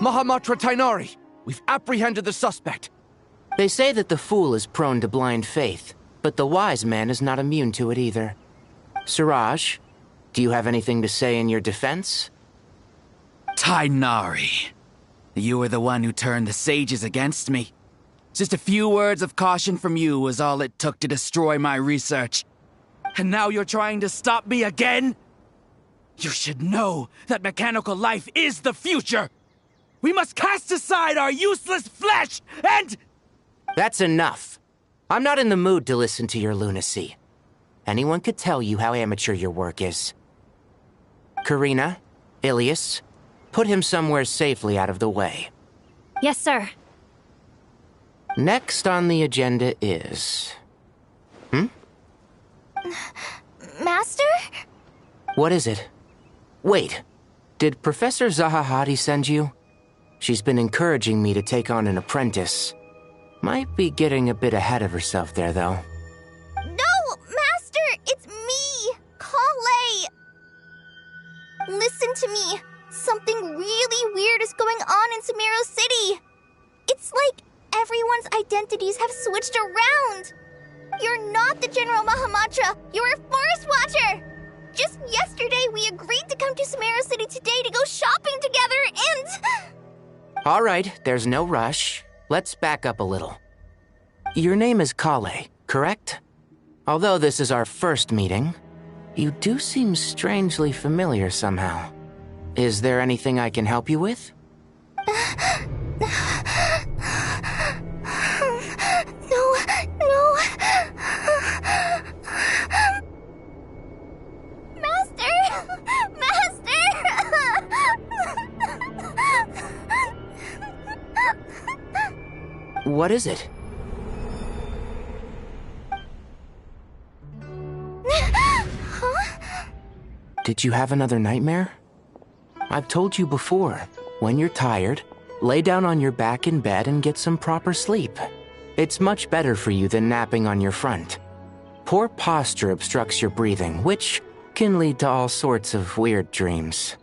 Mahamatra Tainari, we've apprehended the suspect. They say that the fool is prone to blind faith, but the wise man is not immune to it either. Suraj, do you have anything to say in your defense? Tainari, you were the one who turned the sages against me. Just a few words of caution from you was all it took to destroy my research. And now you're trying to stop me again? You should know that mechanical life is the future! We must cast aside our useless flesh and... That's enough. I'm not in the mood to listen to your lunacy. Anyone could tell you how amateur your work is. Karina, Ilias, put him somewhere safely out of the way. Yes, sir. Next on the agenda is... Master? What is it? Wait, did Professor Zahahati send you? She's been encouraging me to take on an apprentice. Might be getting a bit ahead of herself there, though. No, Master! It's me! Kale! Listen to me. Something really weird is going on in Sumeru City. It's like everyone's identities have switched around. You're not the General Mahamatra. You're a Forest Watcher. Just yesterday, we agreed to come to Sumeru City today to go shopping together and... All right, there's no rush. Let's back up a little. Your name is Kale, correct? Although this is our first meeting, you do seem strangely familiar somehow. Is there anything I can help you with? No. Master! What is it? Huh? Did you have another nightmare? I've told you before, when you're tired, lay down on your back in bed and get some proper sleep. It's much better for you than napping on your front. Poor posture obstructs your breathing, which can lead to all sorts of weird dreams.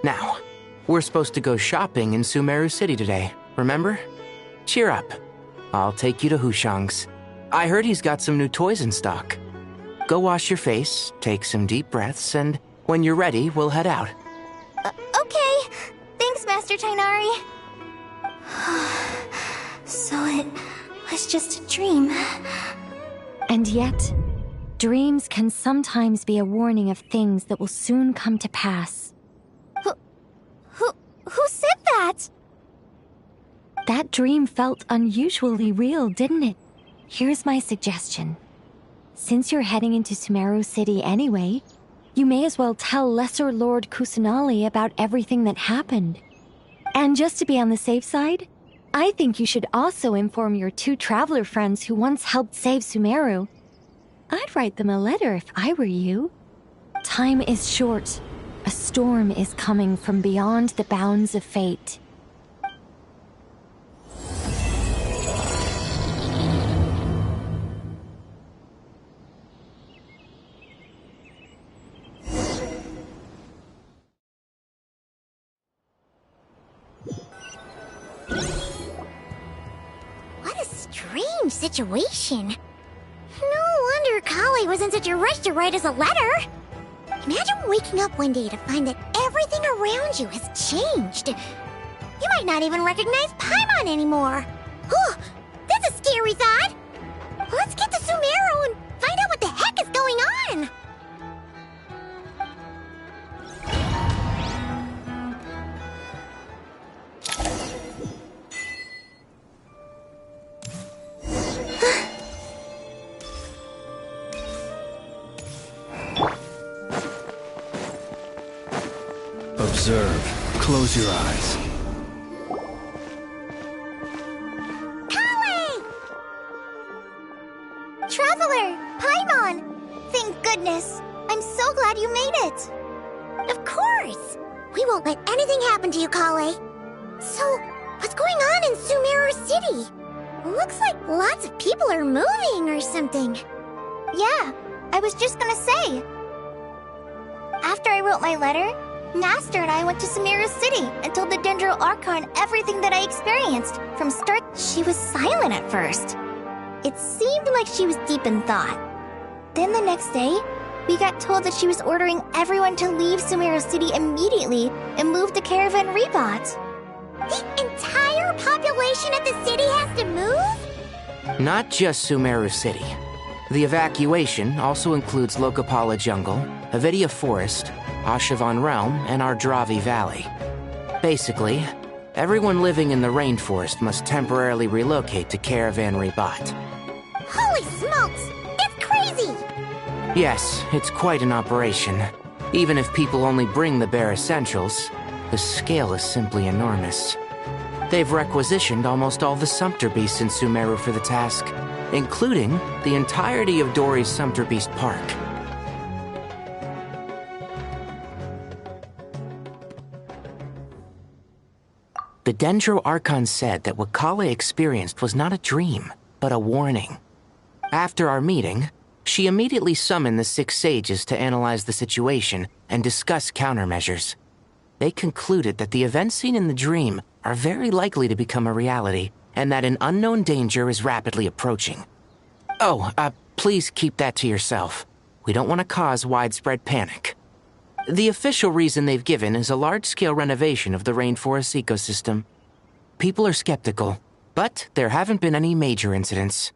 Now, we're supposed to go shopping in Sumeru City today, remember? Cheer up. I'll take you to Hushang's. I heard he's got some new toys in stock. Go wash your face, take some deep breaths, and when you're ready, we'll head out. Okay. Thanks, Master Tainari. So it was just a dream. And yet, dreams can sometimes be a warning of things that will soon come to pass. Who said that? That dream felt unusually real, didn't it? Here's my suggestion. Since you're heading into Sumeru City anyway, you may as well tell Lesser Lord Kusanali about everything that happened. And just to be on the safe side, I think you should also inform your 2 traveler friends who once helped save Sumeru. I'd write them a letter if I were you. Time is short. A storm is coming from beyond the bounds of fate. What a strange situation. No wonder Kale was in such a rush to write us a letter. Imagine waking up one day to find that everything around you has changed. You might not even recognize Paimon anymore. Oh, that's a scary thought. Let's get to Sumeru and find out what the heck is going on. Observe. Close your eyes. Kale! Traveler! Paimon! Thank goodness. I'm so glad you made it. Of course. We won't let anything happen to you, Kale. So, what's going on in Sumeru City? Looks like lots of people are moving or something. Yeah, I was just gonna say. After I wrote my letter, Master and I went to Sumeru City and told the Dendro Archon everything that I experienced. From start, she was silent at first. It seemed like she was deep in thought. Then the next day, we got told that she was ordering everyone to leave Sumeru City immediately and move to Caravan Rebot. The entire population of the city has to move? Not just Sumeru City. The evacuation also includes Lokapala Jungle, Avidia Forest, Ashavan Realm, and Ardravi Valley. Basically, everyone living in the rainforest must temporarily relocate to Caravan Rebot. Holy smokes! It's crazy! Yes, it's quite an operation. Even if people only bring the bare essentials, the scale is simply enormous. They've requisitioned almost all the Sumpter Beasts in Sumeru for the task, including the entirety of Dori's Sumpter Beast Park. The Dendro Archon said that what Kale experienced was not a dream, but a warning. After our meeting, she immediately summoned the 6 sages to analyze the situation and discuss countermeasures. They concluded that the events seen in the dream are very likely to become a reality, and that an unknown danger is rapidly approaching. Oh, please keep that to yourself. We don't want to cause widespread panic. The official reason they've given is a large-scale renovation of the rainforest ecosystem. People are skeptical, but there haven't been any major incidents.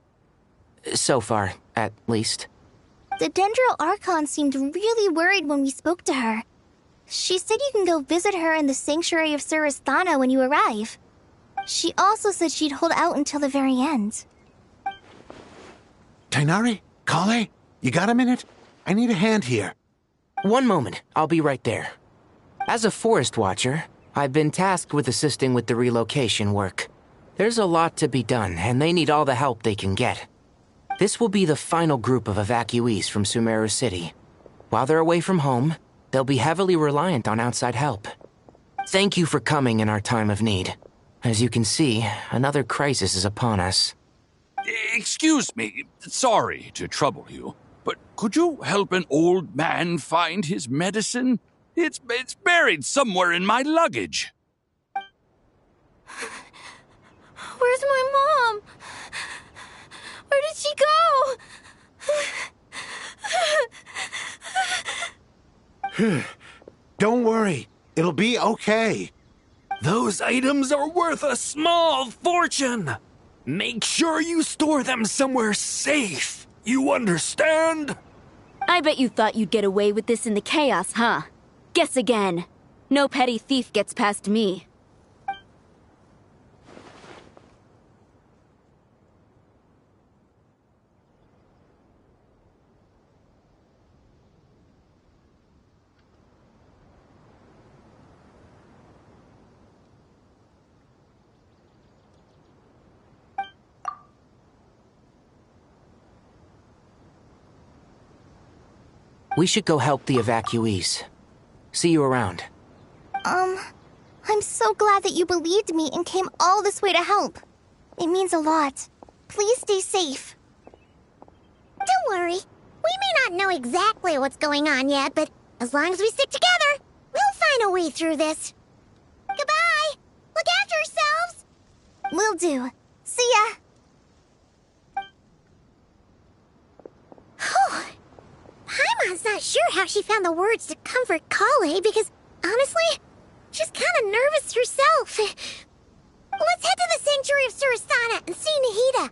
So far, at least. The Dendro Archon seemed really worried when we spoke to her. She said you can go visit her in the Sanctuary of Surasthana when you arrive. She also said she'd hold out until the very end. Tighnari? Kale? You got a minute? I need a hand here. One moment, I'll be right there. As a forest watcher, I've been tasked with assisting with the relocation work. There's a lot to be done, and they need all the help they can get. This will be the final group of evacuees from Sumeru City. While they're away from home, they'll be heavily reliant on outside help. Thank you for coming in our time of need. As you can see, another crisis is upon us. Excuse me, sorry to trouble you, but could you help an old man find his medicine? It's buried somewhere in my luggage. Where's my mom? Where did she go? Don't worry, it'll be okay. Those items are worth a small fortune. Make sure you store them somewhere safe. You understand? I bet you thought you'd get away with this in the chaos, huh? Guess again. No petty thief gets past me. We should go help the evacuees. See you around. I'm so glad that you believed me and came all this way to help. It means a lot. Please stay safe. Don't worry. We may not know exactly what's going on yet, but as long as we stick together, we'll find a way through this. Goodbye! Look after yourselves! Will do. See ya! Whew. Paimon's not sure how she found the words to comfort Kale because, honestly, she's kind of nervous herself. Let's head to the Sanctuary of Surasthana and see Nahida.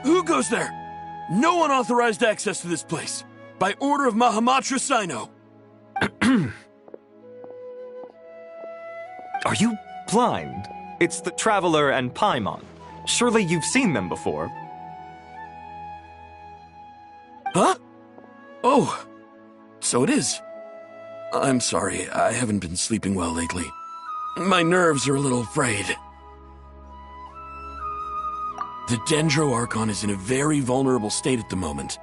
Who goes there? No unauthorized access to this place. By order of Mahamatra Sino. Are you blind? It's the Traveler and Paimon. Surely you've seen them before. Huh? Oh, so it is. I'm sorry, I haven't been sleeping well lately. My nerves are a little frayed. The Dendro Archon is in a very vulnerable state at the moment.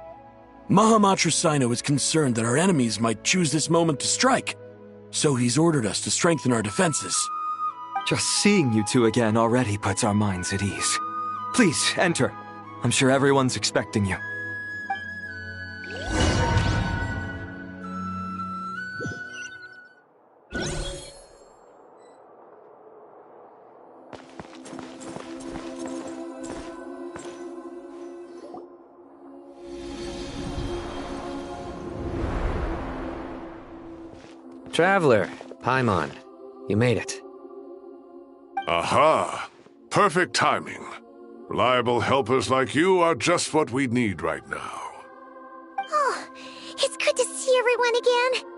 Mahamatra Sino is concerned that our enemies might choose this moment to strike, so he's ordered us to strengthen our defenses. Just seeing you two again already puts our minds at ease. Please, enter. I'm sure everyone's expecting you. Traveler, Paimon, you made it. Aha! Perfect timing. Reliable helpers like you are just what we need right now. Oh, it's good to see everyone again.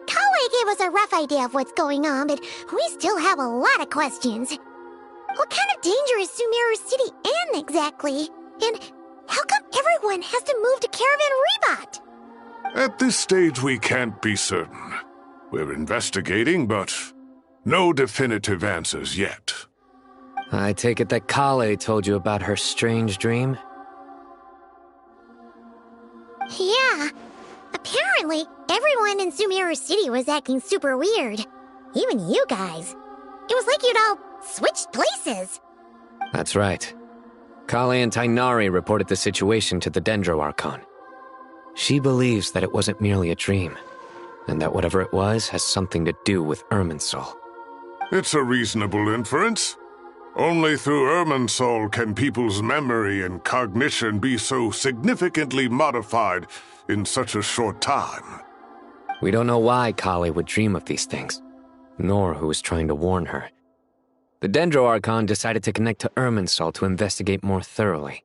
Kale gave us a rough idea of what's going on, but we still have a lot of questions. What kind of danger is Sumeru City in exactly? And how come everyone has to move to Caravan Rebot? At this stage, we can't be certain. We're investigating, but no definitive answers yet. I take it that Kale told you about her strange dream? Yeah. Apparently, everyone in Sumeru City was acting super weird. Even you guys. It was like you'd all switched places. That's right. Kale and Tainari reported the situation to the Dendro Archon. She believes that it wasn't merely a dream, and that whatever it was has something to do with Irminsul. It's a reasonable inference. Only through Irminsul can people's memory and cognition be so significantly modified in such a short time. We don't know why Kale would dream of these things, nor who was trying to warn her. The Dendro Archon decided to connect to Irminsul to investigate more thoroughly.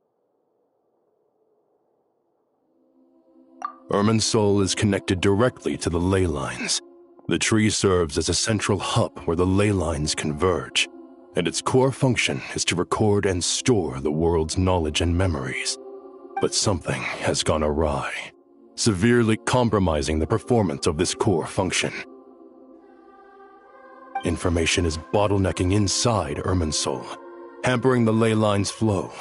Irminsul is connected directly to the ley lines. The tree serves as a central hub where the ley lines converge, and its core function is to record and store the world's knowledge and memories. But something has gone awry, severely compromising the performance of this core function. Information is bottlenecking inside Irminsul, hampering the ley line's flow.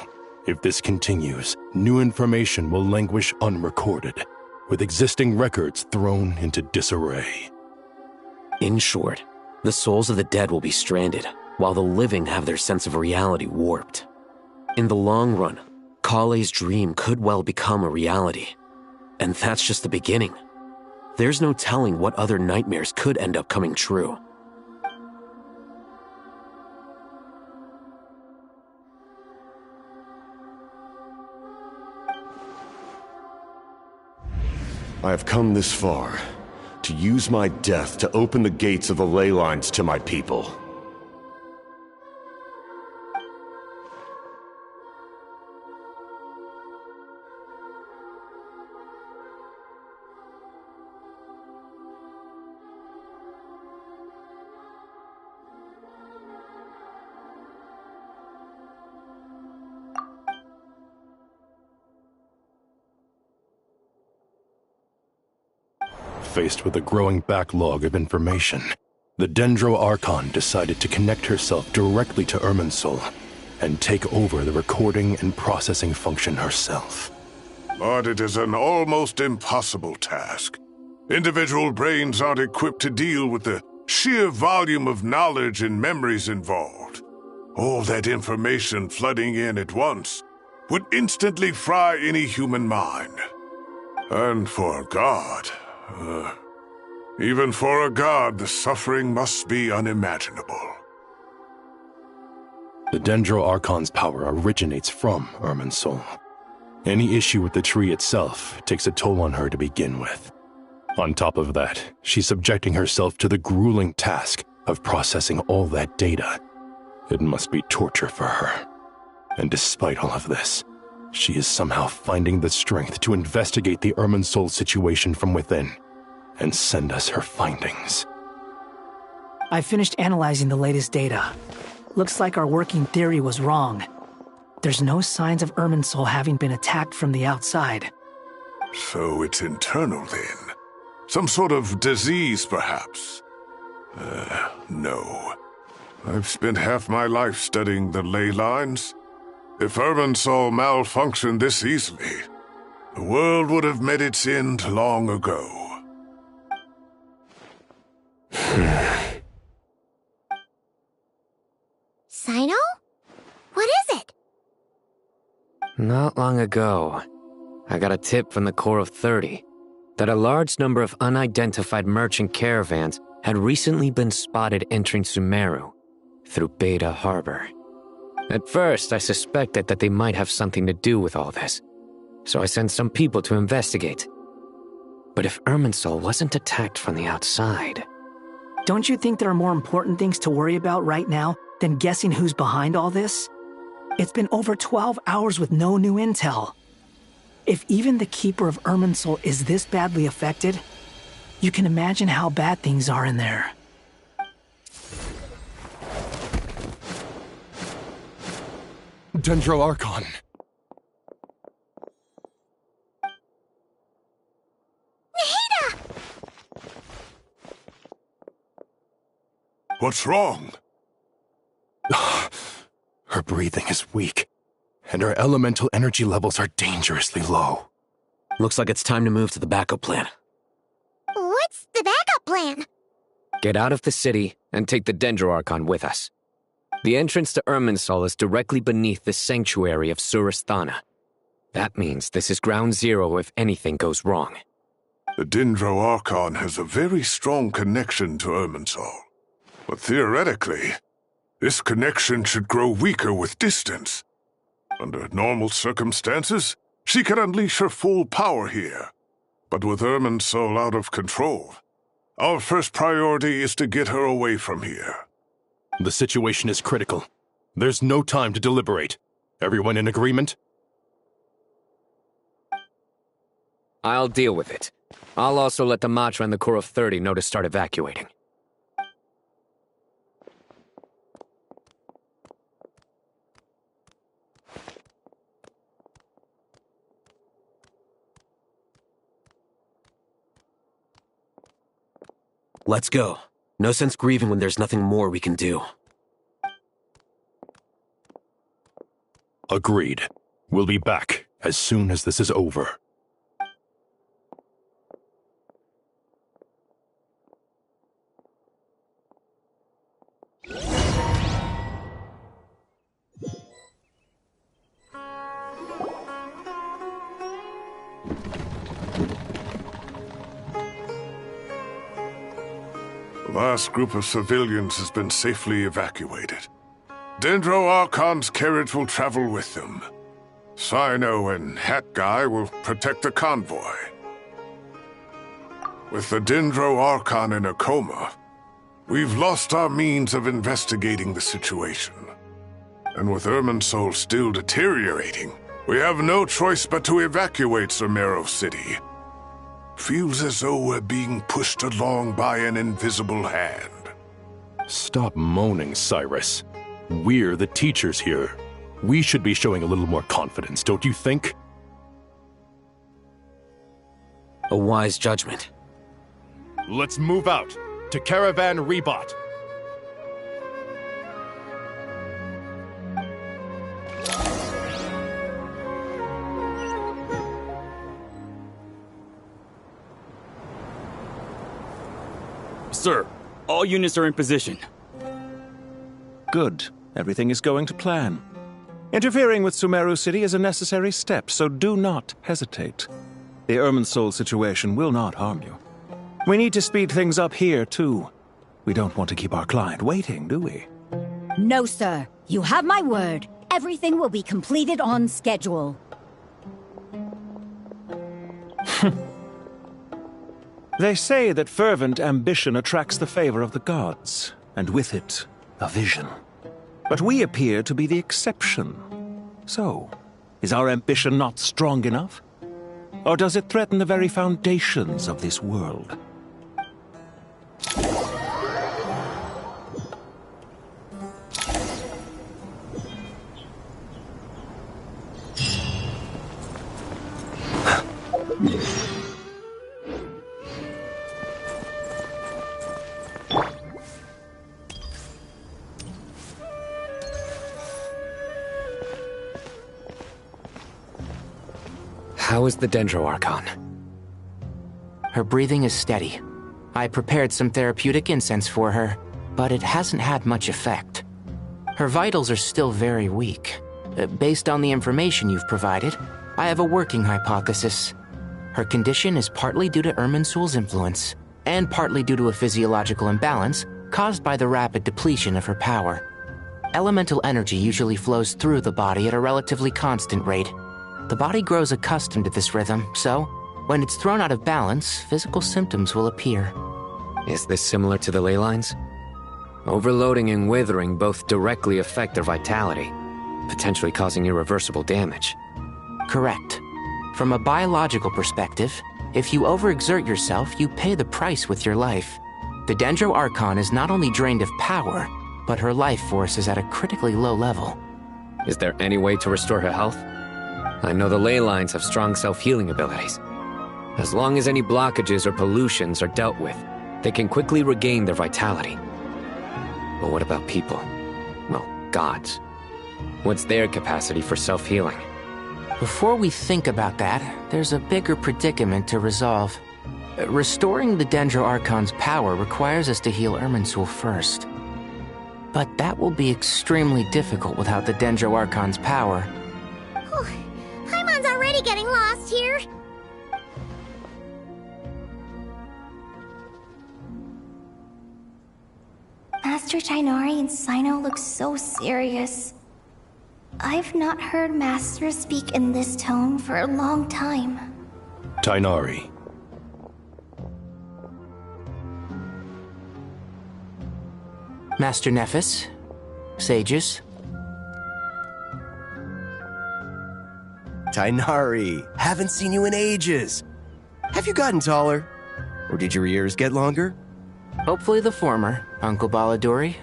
If this continues, new information will languish unrecorded, with existing records thrown into disarray. In short, the souls of the dead will be stranded, while the living have their sense of reality warped. In the long run, Kale's dream could well become a reality. And that's just the beginning. There's no telling what other nightmares could end up coming true. I have come this far, to use my death to open the gates of the ley lines to my people. Faced with a growing backlog of information, the Dendro Archon decided to connect herself directly to Irminsul and take over the recording and processing function herself. But it is an almost impossible task. Individual brains aren't equipped to deal with the sheer volume of knowledge and memories involved. All that information flooding in at once would instantly fry any human mind. And for God... even for a god, the suffering must be unimaginable. The Dendro Archon's power originates from Irminsul. Any issue with the tree itself takes a toll on her to begin with. On top of that, she's subjecting herself to the grueling task of processing all that data. It must be torture for her. And despite all of this, she is somehow finding the strength to investigate the Irminsul situation from within and send us her findings. I finished analyzing the latest data. Looks like our working theory was wrong. There's no signs of Irminsul having been attacked from the outside. So it's internal then? Some sort of disease, perhaps? No. I've spent half my life studying the ley lines. If Irminsul malfunctioned this easily, the world would have met its end long ago. Sino? What is it? Not long ago, I got a tip from the Corps of 30 that a large number of unidentified merchant caravans had recently been spotted entering Sumeru through Beta Harbor. At first, I suspected that they might have something to do with all this, so I sent some people to investigate. But if Irminsul wasn't attacked from the outside... Don't you think there are more important things to worry about right now than guessing who's behind all this? It's been over 12 hours with no new intel. If even the Keeper of Irminsul is this badly affected, you can imagine how bad things are in there. Dendro Archon. Nahida! What's wrong? Her breathing is weak, and her elemental energy levels are dangerously low. Looks like it's time to move to the backup plan. What's the backup plan? Get out of the city and take the Dendro Archon with us. The entrance to Irminsul is directly beneath the sanctuary of Surasthana. That means this is ground zero if anything goes wrong. The Dendro Archon has a very strong connection to Irminsul. But theoretically, this connection should grow weaker with distance. Under normal circumstances, she can unleash her full power here. But with Irminsul out of control, our first priority is to get her away from here. The situation is critical. There's no time to deliberate. Everyone in agreement? I'll deal with it. I'll also let the Matra and the Corps of 30 know to start evacuating. Let's go. No sense grieving when there's nothing more we can do. Agreed. We'll be back as soon as this is over. The last group of civilians has been safely evacuated. Dendro Archon's carriage will travel with them. Sino and Hat Guy will protect the convoy. With the Dendro Archon in a coma, we've lost our means of investigating the situation. And with Irminsul still deteriorating, we have no choice but to evacuate Sumeru City. Feels as though we're being pushed along by an invisible hand. Stop moaning, Cyrus. We're the teachers here. We should be showing a little more confidence, don't you think? A wise judgment. Let's move out to Caravan Rebot. Sir, all units are in position. Good. Everything is going to plan. Interfering with Sumeru City is a necessary step, so do not hesitate. The Irminsul situation will not harm you. We need to speed things up here, too. We don't want to keep our client waiting, do we? No, sir. You have my word. Everything will be completed on schedule. They say that fervent ambition attracts the favor of the gods, and with it, a vision. But we appear to be the exception. So, is our ambition not strong enough? Or does it threaten the very foundations of this world? How is the Dendro Archon? Her breathing is steady. I prepared some therapeutic incense for her, but it hasn't had much effect. Her vitals are still very weak. Based on the information you've provided, I have a working hypothesis. Her condition is partly due to Irminsul's influence, and partly due to a physiological imbalance caused by the rapid depletion of her power. Elemental energy usually flows through the body at a relatively constant rate. The body grows accustomed to this rhythm, so when it's thrown out of balance, physical symptoms will appear. Is this similar to the ley lines? Overloading and withering both directly affect their vitality, potentially causing irreversible damage. Correct. From a biological perspective, if you overexert yourself, you pay the price with your life. The Dendro Archon is not only drained of power, but her life force is at a critically low level. Is there any way to restore her health? I know the ley lines have strong self-healing abilities. As long as any blockages or pollutions are dealt with, they can quickly regain their vitality. But what about people? Well, gods. What's their capacity for self-healing? Before we think about that, there's a bigger predicament to resolve. Restoring the Dendro Archon's power requires us to heal Irminsul first. But that will be extremely difficult without the Dendro Archon's power. Paimon's already getting lost here. Master Tighnari and Sino look so serious. I've not heard Master speak in this tone for a long time. Tighnari. Master Nephis, sages. Tighnari, haven't seen you in ages. Have you gotten taller? Or did your ears get longer? Hopefully the former, Uncle Baladuri.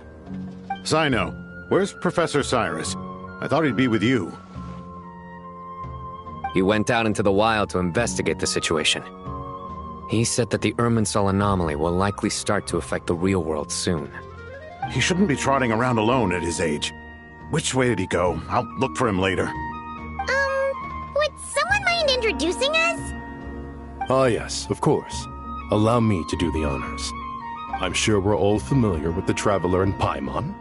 Sino, where's Professor Cyrus? I thought he'd be with you. He went out into the wild to investigate the situation. He said that the Irminsul anomaly will likely start to affect the real world soon. He shouldn't be trotting around alone at his age. Which way did he go? I'll look for him later. Would someone mind introducing us? Ah yes, of course. Allow me to do the honors. I'm sure we're all familiar with the Traveler and Paimon.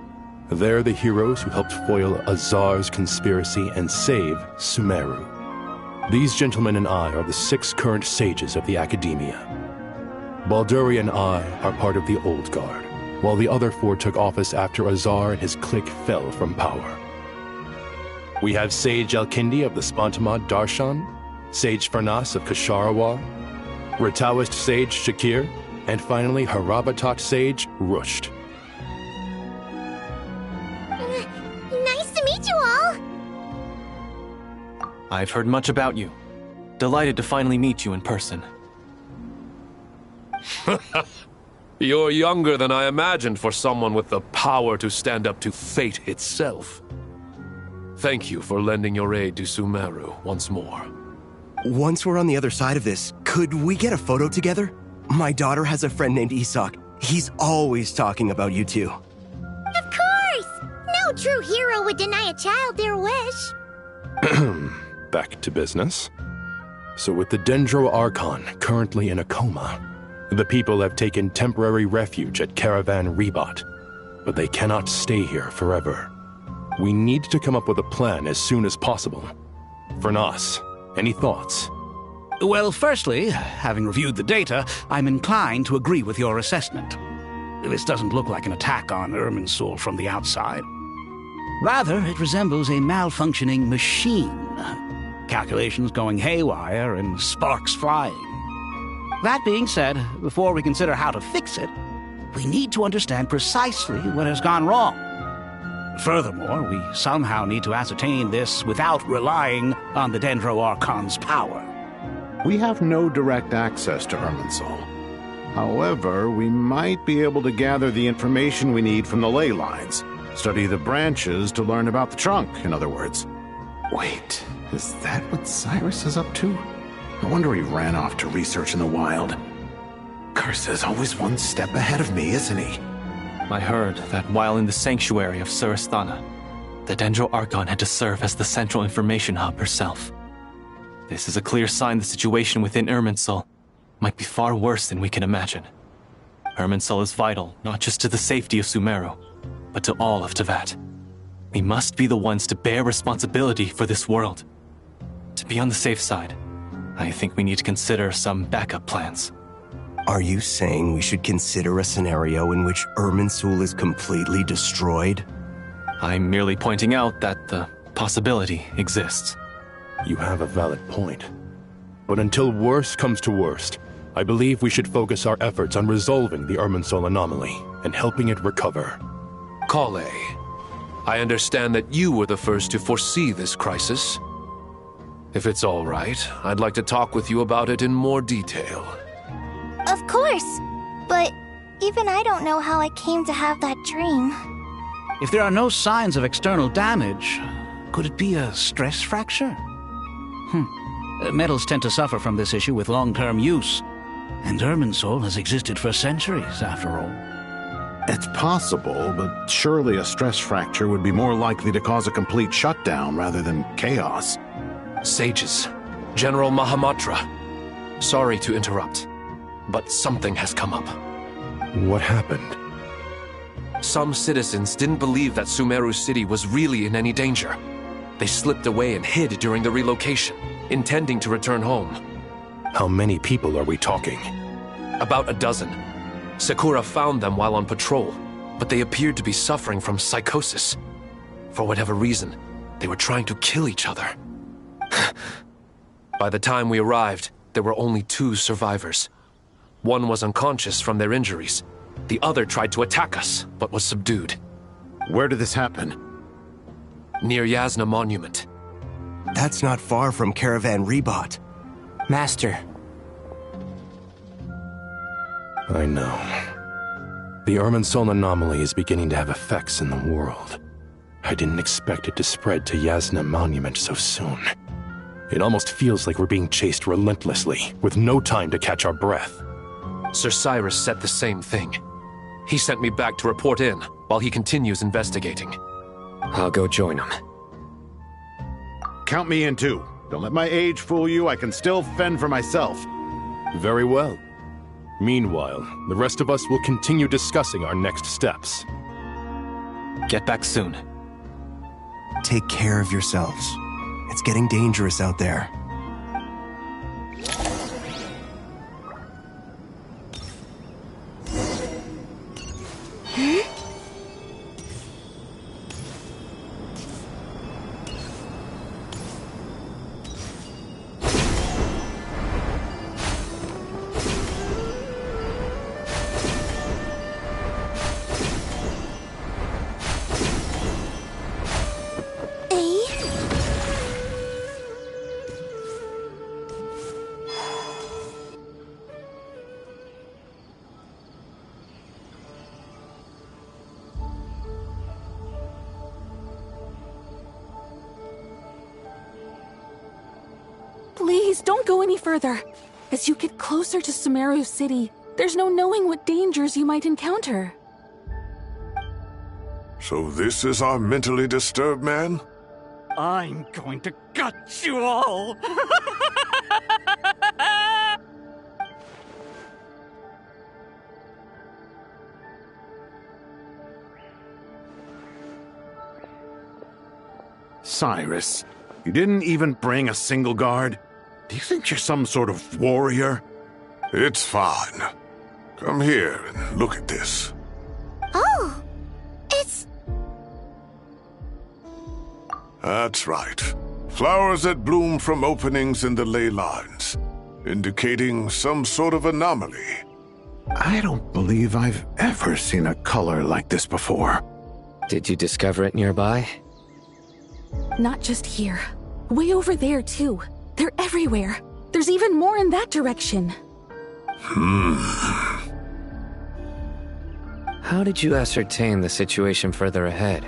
They're the heroes who helped foil Azar's conspiracy and save Sumeru. These gentlemen and I are the 6 current sages of the Academia. Balduri and I are part of the Old Guard, while the other 4 took office after Azar and his clique fell from power. We have Sage Alkindi of the Spantamad Darshan, Sage Farnas of Kasharawar, Rataoist Sage Shakir, and finally Harabatot Sage Rusht. Nice to meet you all. I've heard much about you. Delighted to finally meet you in person. You're younger than I imagined for someone with the power to stand up to fate itself. Thank you for lending your aid to Sumeru once more. Once we're on the other side of this, could we get a photo together? My daughter has a friend named Isak. He's always talking about you two. Of course! No true hero would deny a child their wish. Back to business. So with the Dendro Archon currently in a coma, the people have taken temporary refuge at Caravan Rebat, but they cannot stay here forever. We need to come up with a plan as soon as possible. Fernas, any thoughts? Well, firstly, having reviewed the data, I'm inclined to agree with your assessment. This doesn't look like an attack on Irminsul from the outside. Rather, it resembles a malfunctioning machine. Calculations going haywire and sparks flying. That being said, before we consider how to fix it, we need to understand precisely what has gone wrong. Furthermore, we somehow need to ascertain this without relying on the Dendro Archon's power. We have no direct access to Irminsul. However, we might be able to gather the information we need from the ley lines. Study the branches to learn about the trunk, in other words. Wait, is that what Cyrus is up to? No wonder he ran off to research in the wild. Curse's always one step ahead of me, isn't he? I heard that while in the sanctuary of Surasthana, the Dendro Archon had to serve as the central information hub herself. This is a clear sign the situation within Irminsul might be far worse than we can imagine. Irminsul is vital not just to the safety of Sumeru, but to all of Teyvat. We must be the ones to bear responsibility for this world. To be on the safe side, I think we need to consider some backup plans. Are you saying we should consider a scenario in which Irminsul is completely destroyed? I'm merely pointing out that the possibility exists. You have a valid point. But until worst comes to worst, I believe we should focus our efforts on resolving the Irminsul anomaly and helping it recover. Kale, I understand that you were the first to foresee this crisis. If it's all right, I'd like to talk with you about it in more detail. Of course, but even I don't know how I came to have that dream. If there are no signs of external damage, could it be a stress fracture? Metals tend to suffer from this issue with long-term use, and Irminsul has existed for centuries, after all. It's possible, but surely a stress fracture would be more likely to cause a complete shutdown rather than chaos. Sages, General Mahamatra, sorry to interrupt, but something has come up. What happened? Some citizens didn't believe that Sumeru City was really in any danger. They slipped away and hid during the relocation, intending to return home. How many people are we talking? About a dozen. Sakura found them while on patrol, but they appeared to be suffering from psychosis. For whatever reason, they were trying to kill each other. By the time we arrived, there were only 2 survivors. One was unconscious from their injuries. The other tried to attack us, but was subdued. Where did this happen? Near Yasna Monument. That's not far from Caravan Rebot. Master. I know. The Irminsul anomaly is beginning to have effects in the world. I didn't expect it to spread to Yasna Monument so soon. It almost feels like we're being chased relentlessly, with no time to catch our breath. Sir Cyrus said the same thing. He sent me back to report in, while he continues investigating. I'll go join him. Count me in too. Don't let my age fool you, I can still fend for myself. Very well. Meanwhile, the rest of us will continue discussing our next steps. Get back soon. Take care of yourselves. It's getting dangerous out there. Please, don't go any further. As you get closer to Sumeru City, there's no knowing what dangers you might encounter. So this is our mentally disturbed man? I'm going to gut you all! Cyrus, you didn't even bring a single guard? Do you think you're some sort of warrior? It's fine. Come here and look at this. Oh, it's... That's right. Flowers that bloom from openings in the ley lines, indicating some sort of anomaly. I don't believe I've ever seen a color like this before. Did you discover it nearby? Not just here. Way over there, too. They're everywhere. There's even more in that direction. How did you ascertain the situation further ahead?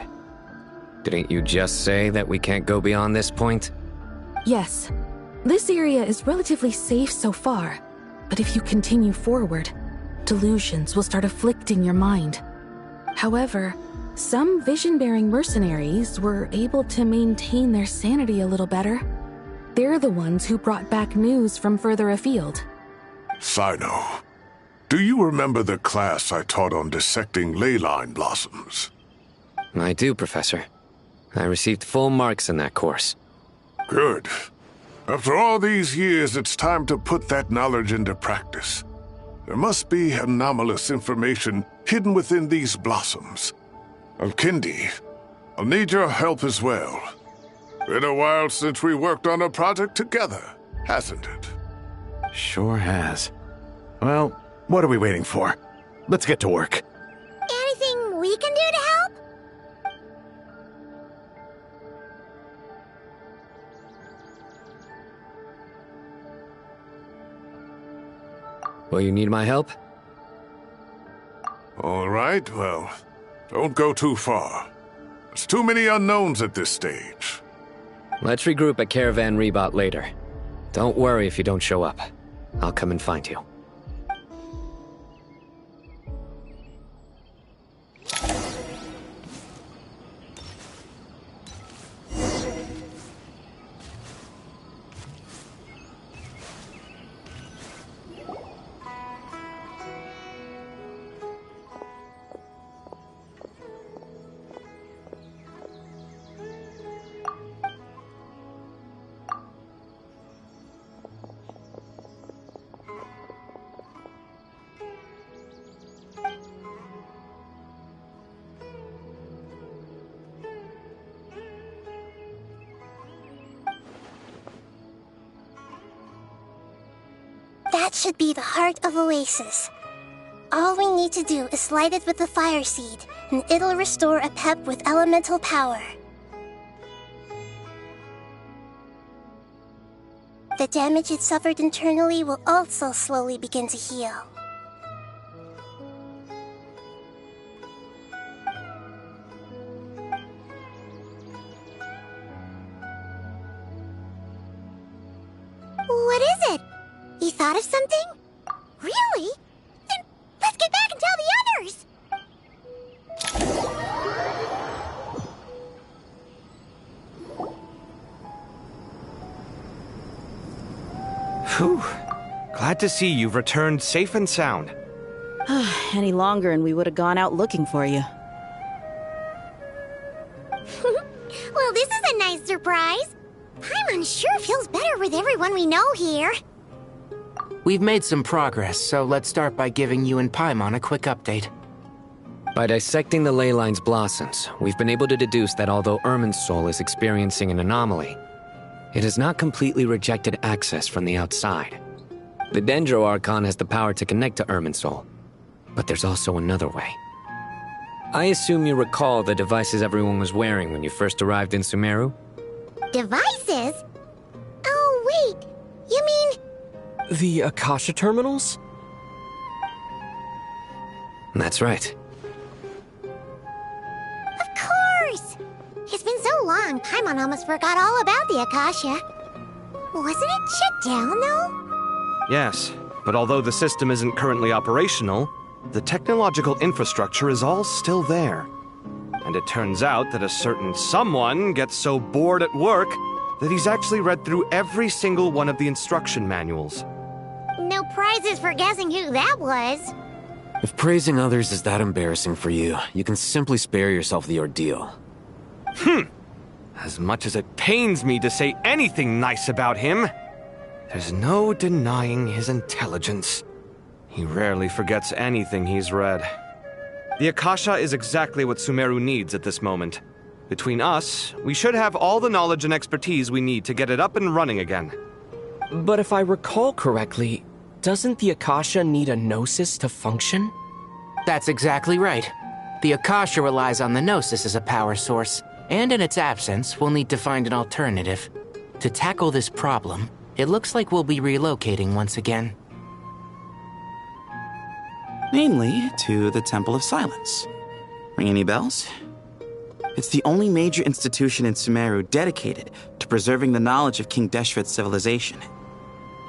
Didn't you just say that we can't go beyond this point? Yes. This area is relatively safe so far. But if you continue forward, delusions will start afflicting your mind. However, some vision-bearing mercenaries were able to maintain their sanity a little better. They're the ones who brought back news from further afield. Sino, do you remember the class I taught on dissecting ley line blossoms? I do, Professor. I received full marks in that course. Good. After all these years, it's time to put that knowledge into practice. There must be anomalous information hidden within these blossoms. Alkindi, I'll need your help as well. Been a while since we worked on a project together, hasn't it? Sure has. Well, what are we waiting for? Let's get to work. Anything we can do to help? Will you need my help? All right, well, don't go too far. There's too many unknowns at this stage. Let's regroup at Caravan Rebot later. Don't worry if you don't show up. I'll come and find you. That should be the heart of Oasis. All we need to do is light it with the fire seed, and it'll restore a pep with elemental power. The damage it suffered internally will also slowly begin to heal. What is it? You thought of something? Really? Then let's get back and tell the others! Phew. Glad to see you've returned safe and sound. Any longer and we would have gone out looking for you. Well, this is a nice surprise. Paimon sure feels better with everyone we know here. We've made some progress, so let's start by giving you and Paimon a quick update. By dissecting the ley line's blossoms, we've been able to deduce that although Irminsul is experiencing an anomaly, it has not completely rejected access from the outside. The Dendro Archon has the power to connect to Irminsul, but there's also another way. I assume you recall the devices everyone was wearing when you first arrived in Sumeru? Devices? Oh, wait. You mean... The Akasha terminals? That's right. Of course! It's been so long, Paimon almost forgot all about the Akasha. Wasn't it shut down, though? Yes, but although the system isn't currently operational, the technological infrastructure is all still there. And it turns out that a certain someone gets so bored at work that he's actually read through every single one of the instruction manuals. No prizes for guessing who that was. If praising others is that embarrassing for you, you can simply spare yourself the ordeal. As much as it pains me to say anything nice about him, there's no denying his intelligence. He rarely forgets anything he's read. The Akasha is exactly what Sumeru needs at this moment. Between us, we should have all the knowledge and expertise we need to get it up and running again. But if I recall correctly, doesn't the Akasha need a Gnosis to function? That's exactly right. The Akasha relies on the Gnosis as a power source, and in its absence, we'll need to find an alternative. To tackle this problem, it looks like we'll be relocating once again. Mainly to the Temple of Silence. Ring any bells? It's the only major institution in Sumeru dedicated to preserving the knowledge of King Deshret's civilization.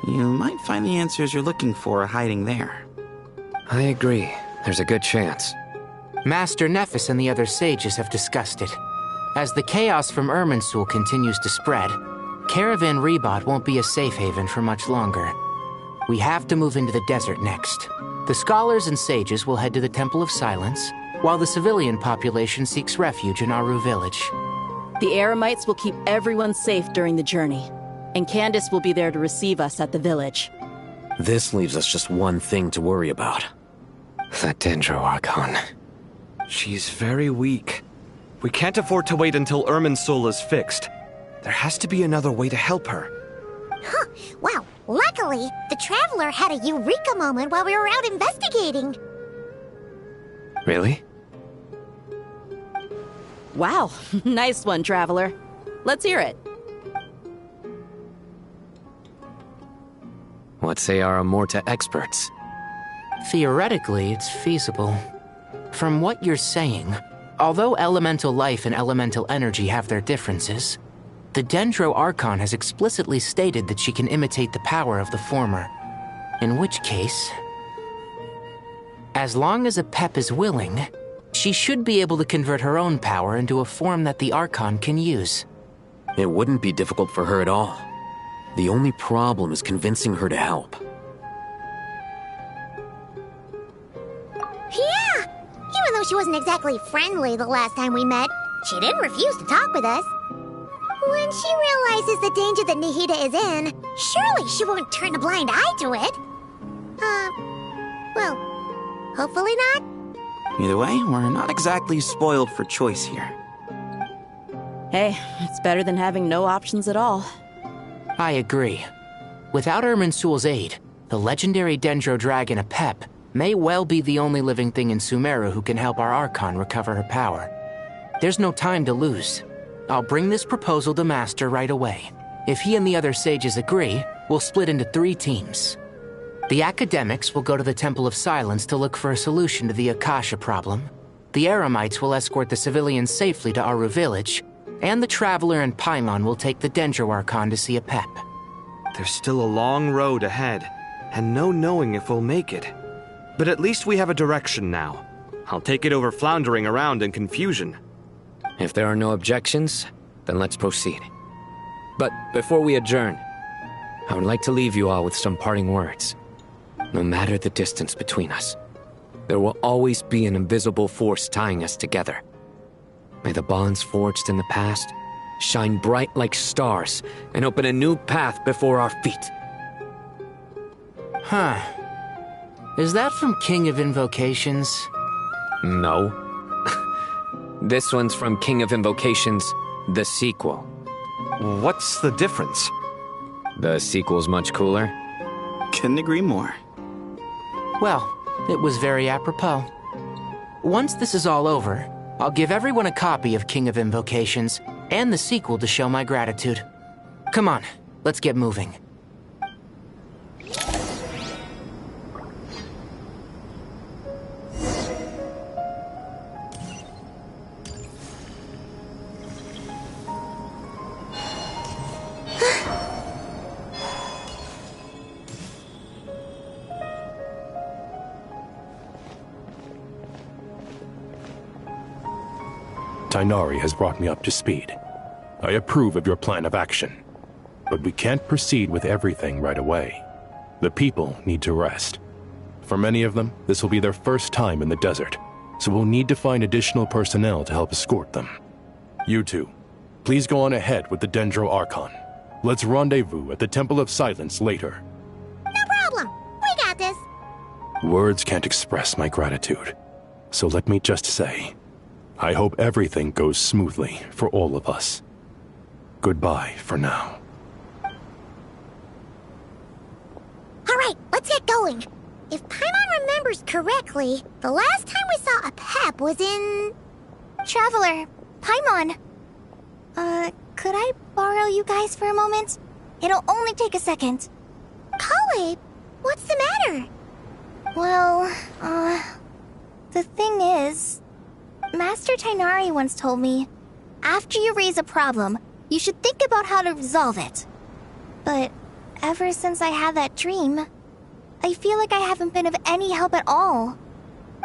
You might find the answers you're looking for hiding there. I agree. There's a good chance. Master Nephis and the other sages have discussed it. As the chaos from Irminsul continues to spread, Caravan Rebot won't be a safe haven for much longer. We have to move into the desert next. The scholars and sages will head to the Temple of Silence, while the civilian population seeks refuge in Aru village. The Eremites will keep everyone safe during the journey, and Candace will be there to receive us at the village. This leaves us just one thing to worry about. That Dendro Archon. She's very weak. We can't afford to wait until Irminsul is fixed. There has to be another way to help her. Huh. Wow. Luckily, the Traveler had a eureka moment while we were out investigating. Really? Wow. Nice one, Traveler. Let's hear it. What say our Amorta experts? Theoretically, it's feasible. From what you're saying, although elemental life and elemental energy have their differences, the Dendro Archon has explicitly stated that she can imitate the power of the former. In which case, as long as Apep is willing, she should be able to convert her own power into a form that the Archon can use. It wouldn't be difficult for her at all. The only problem is convincing her to help. Yeah! Even though she wasn't exactly friendly the last time we met, she didn't refuse to talk with us. When she realizes the danger that Nahida is in, surely she won't turn a blind eye to it. Well, hopefully not. Either way, we're not exactly spoiled for choice here. Hey, it's better than having no options at all. I agree. Without Irminsul's aid, the legendary Dendro Dragon Apep may well be the only living thing in Sumeru who can help our Archon recover her power. There's no time to lose. I'll bring this proposal to Master right away. If he and the other sages agree, we'll split into 3 teams. The academics will go to the Temple of Silence to look for a solution to the Akasha problem. The Eremites will escort the civilians safely to Aru village, and the Traveler and Paimon will take the Dendro Archon to see Apep. There's still a long road ahead, and no knowing if we'll make it. But at least we have a direction now. I'll take it over floundering around in confusion. If there are no objections, then let's proceed. But before we adjourn, I would like to leave you all with some parting words. No matter the distance between us, there will always be an invisible force tying us together. May the bonds forged in the past shine bright like stars and open a new path before our feet. Huh. Is that from King of Invocations? No. This one's from King of Invocations, the sequel. What's the difference? The sequel's much cooler. Couldn't agree more. Well, it was very apropos. Once this is all over, I'll give everyone a copy of King of Invocations and the sequel to show my gratitude. Come on, let's get moving. Tighnari has brought me up to speed. I approve of your plan of action. But we can't proceed with everything right away. The people need to rest. For many of them, this will be their first time in the desert, so we'll need to find additional personnel to help escort them. You two, please go on ahead with the Dendro Archon. Let's rendezvous at the Temple of Silence later. No problem. We got this. Words can't express my gratitude, so let me just say, I hope everything goes smoothly for all of us. Goodbye for now. All right, let's get going. If Paimon remembers correctly, the last time we saw Apep was in... Traveler, Paimon. Could I borrow you guys for a moment? It'll only take a second. Kale, what's the matter? Well, the thing is, Master Tighnari once told me, after you raise a problem, you should think about how to resolve it. But ever since I had that dream, I feel like I haven't been of any help at all.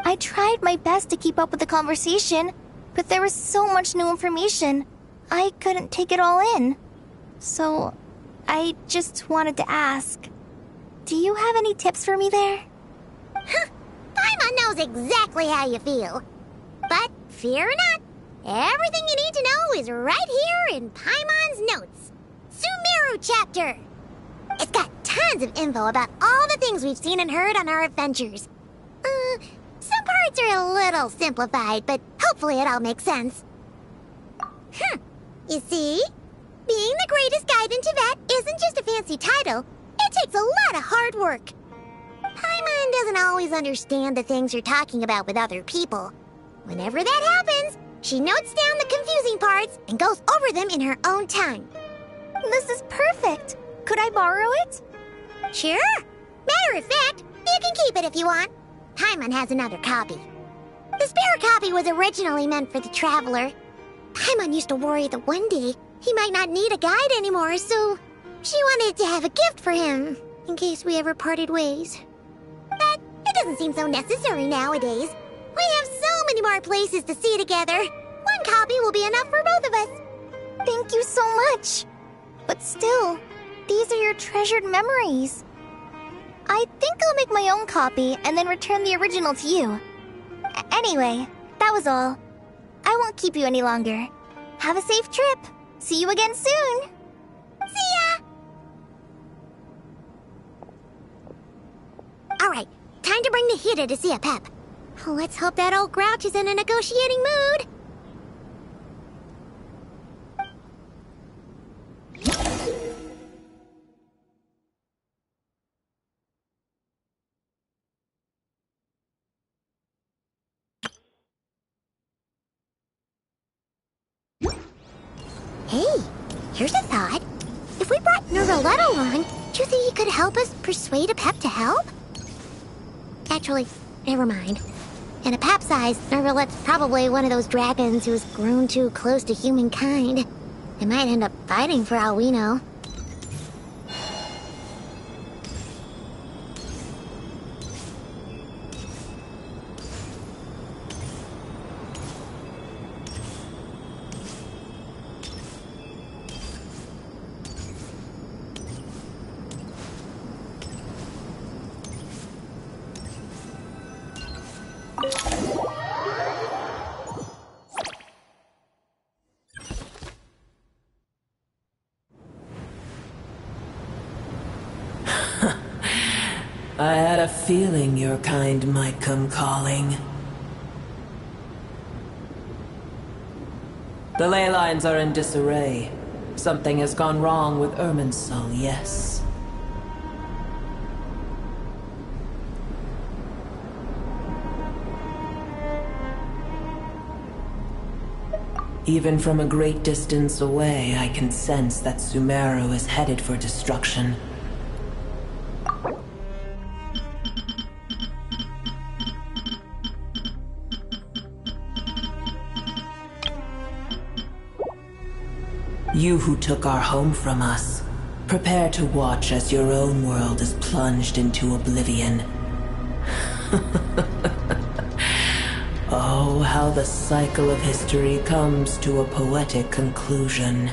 I tried my best to keep up with the conversation, but there was so much new information, I couldn't take it all in. So, I just wanted to ask, do you have any tips for me there? Paimon knows exactly how you feel. But fear not, Everything you need to know is right here in Paimon's notes. Sumeru chapter! It's got tons of info about all the things we've seen and heard on our adventures. Some parts are a little simplified, but hopefully it all makes sense. You see? Being the greatest guide in Tibet isn't just a fancy title. It takes a lot of hard work. Paimon doesn't always understand the things you're talking about with other people. Whenever that happens, she notes down the confusing parts and goes over them in her own time. This is perfect. Could I borrow it? Sure. Matter of fact, you can keep it if you want. Paimon has another copy. The spare copy was originally meant for the traveler. Paimon used to worry that one day he might not need a guide anymore, so she wanted to have a gift for him, in case we ever parted ways. But it doesn't seem so necessary nowadays. We have so many more places to see together. One copy will be enough for both of us. Thank you so much. But still, these are your treasured memories. I think I'll make my own copy and then return the original to you. Anyway, that was all. I won't keep you any longer. Have a safe trip. See you again soon. See ya! Alright, time to bring the Hida to see a Pep. Let's hope that old grouch is in a negotiating mood. Hey, here's a thought. If we brought Nervalette along, do you think he could help us persuade a Pep to help? Actually, never mind. In a Pep size, Nervalette's probably one of those dragons who's grown too close to humankind. They might end up fighting for all we know. I had a feeling your kind might come calling. The ley lines are in disarray. Something has gone wrong with Irminsul, yes. Even from a great distance away, I can sense that Sumeru is headed for destruction. You who took our home from us, prepare to watch as your own world is plunged into oblivion. Oh, how the cycle of history comes to a poetic conclusion.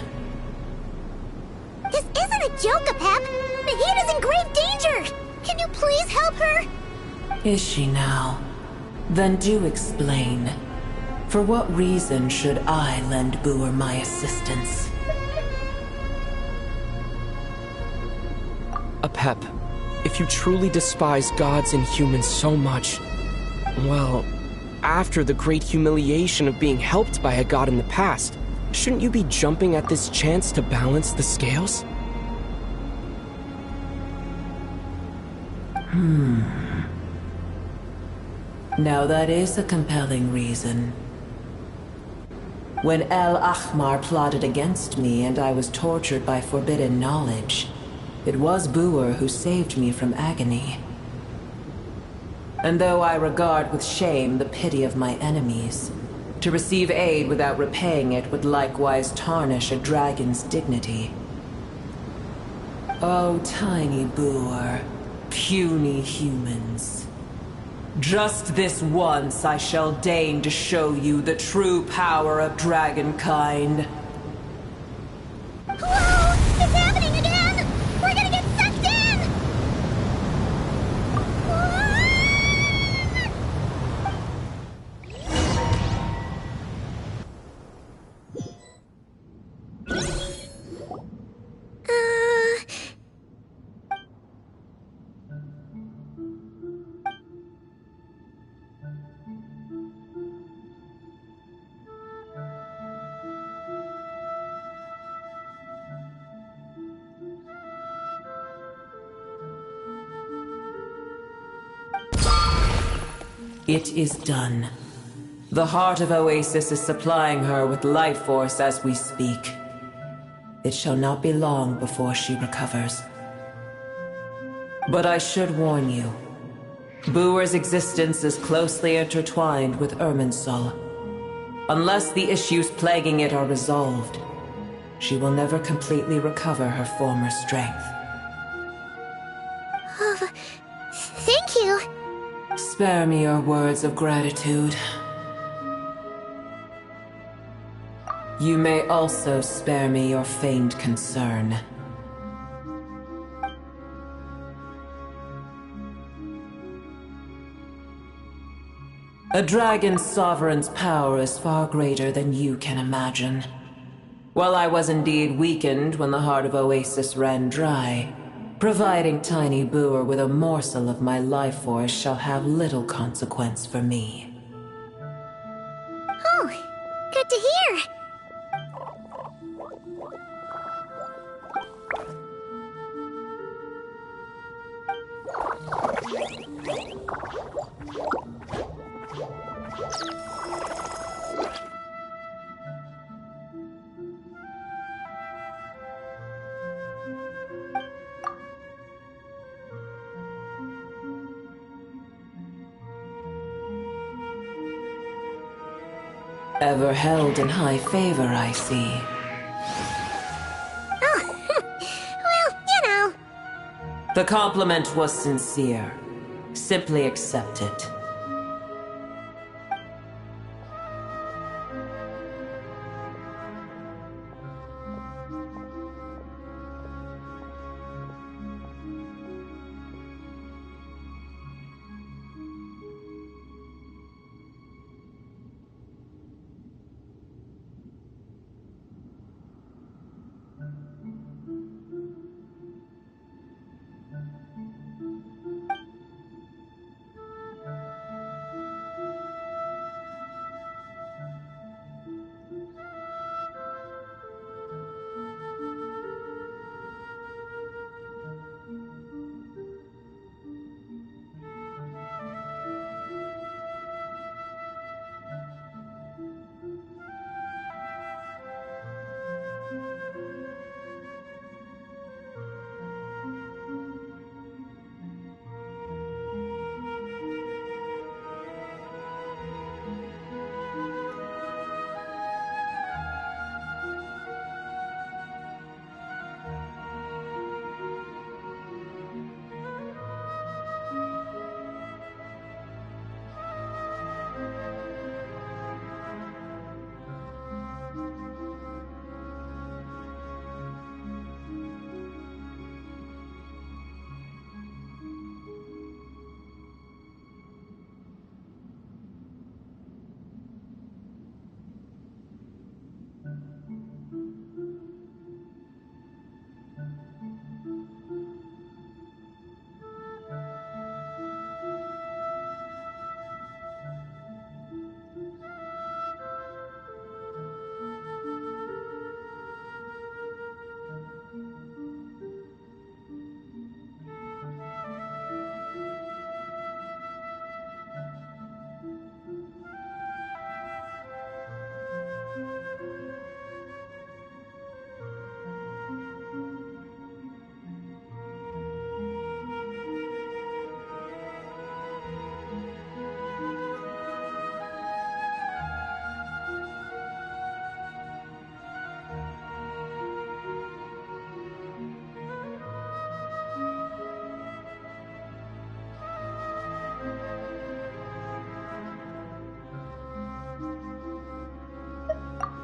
This isn't a joke, Pep! Nahida's in grave danger! Can you please help her? Is she now? Then do explain. For what reason should I lend Boer my assistance? Apep, if you truly despise gods and humans so much, well, after the great humiliation of being helped by a god in the past, shouldn't you be jumping at this chance to balance the scales? Now that is a compelling reason. When El Ahmar plotted against me and I was tortured by forbidden knowledge, it was Boer who saved me from agony. And though I regard with shame the pity of my enemies, to receive aid without repaying it would likewise tarnish a dragon's dignity. Oh, tiny Boer, puny humans. Just this once I shall deign to show you the true power of dragonkind. Whoa! It's happening again! We're gonna get sucked in! It is done. The heart of Oasis is supplying her with life force as we speak. It shall not be long before she recovers. But I should warn you. Booer's existence is closely intertwined with Irminsul. Unless the issues plaguing it are resolved, she will never completely recover her former strength. Oh, thank you. Spare me your words of gratitude. You may also spare me your feigned concern. A dragon's sovereign's power is far greater than you can imagine. While I was indeed weakened when the heart of Oasis ran dry, providing Tiny Booer with a morsel of my life force shall have little consequence for me. Oh, good to hear. Ever held in high favor, I see. Oh, well, you know. The compliment was sincere. Simply accept it.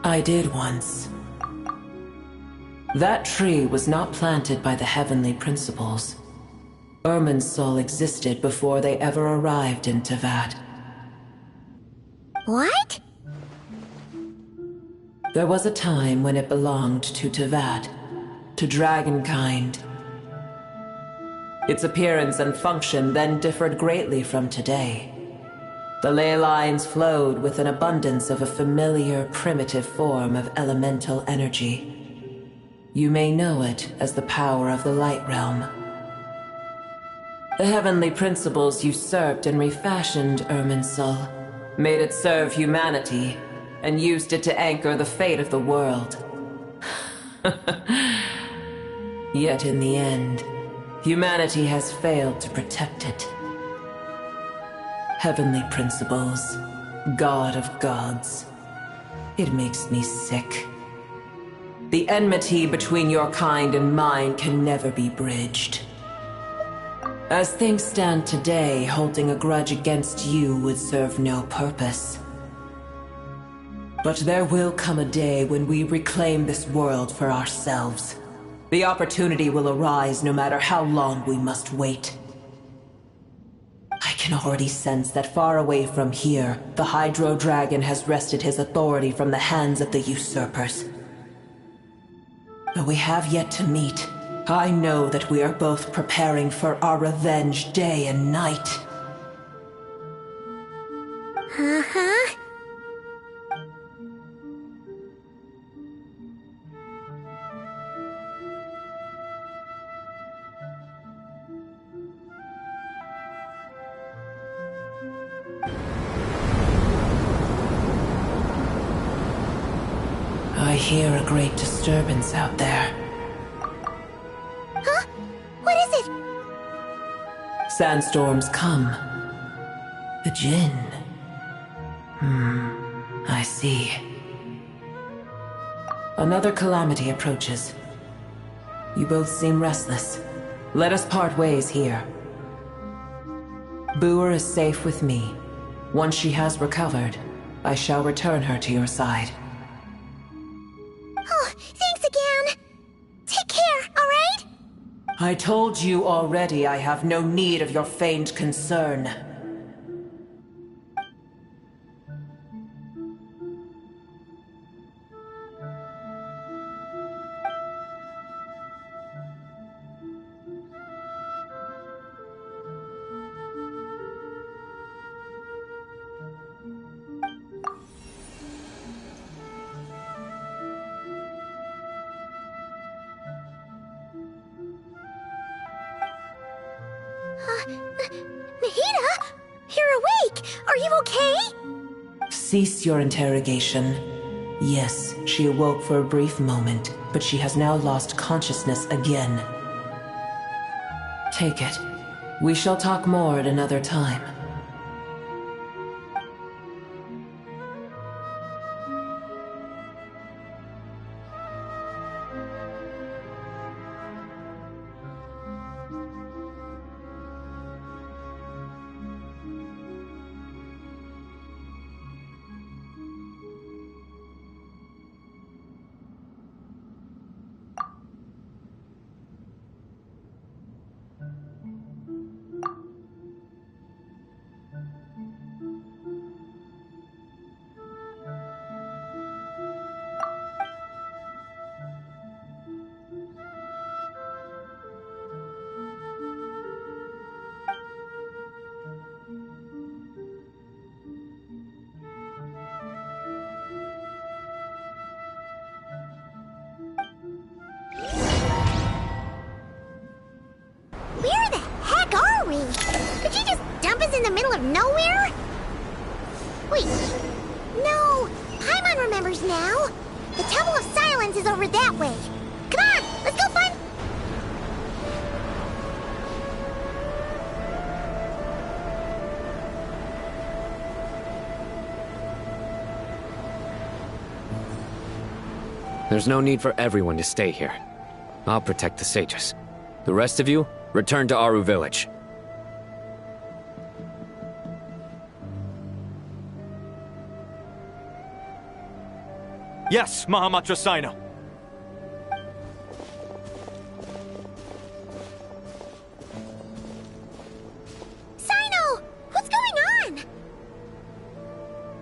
I did once. That tree was not planted by the heavenly principles. Irminsul existed before they ever arrived in Tevat. What? There was a time when it belonged to Tevat, to dragonkind. Its appearance and function then differed greatly from today. The ley lines flowed with an abundance of a familiar, primitive form of elemental energy. You may know it as the power of the Light Realm. The heavenly principles usurped and refashioned Irminsul, made it serve humanity, and used it to anchor the fate of the world. Yet in the end, humanity has failed to protect it. Heavenly principles, God of gods. It makes me sick. The enmity between your kind and mine can never be bridged. As things stand today, holding a grudge against you would serve no purpose. But there will come a day when we reclaim this world for ourselves. The opportunity will arise no matter how long we must wait. I can already sense that far away from here, the Hydro Dragon has wrested his authority from the hands of the usurpers. Though we have yet to meet, I know that we are both preparing for our revenge day and night. Uh-huh. I hear a great disturbance out there. Huh? What is it? Sandstorms come. The Jinn. I see. Another calamity approaches. You both seem restless. Let us part ways here. Boer is safe with me. Once she has recovered, I shall return her to your side. Oh, thanks again. Take care, alright? I told you already I have no need of your feigned concern. Nahida? You're awake! Are you okay? Cease your interrogation. Yes, she awoke for a brief moment, but she has now lost consciousness again. Take it. We shall talk more at another time. Where the heck are we? Did you just dump us in the middle of nowhere? Wait. No. Paimon remembers now. The Temple of Silence is over that way. Come on, let's go find... There's no need for everyone to stay here. I'll protect the sages. The rest of you, return to Aru village. Yes, Mahamatra Sino. Sino! What's going on?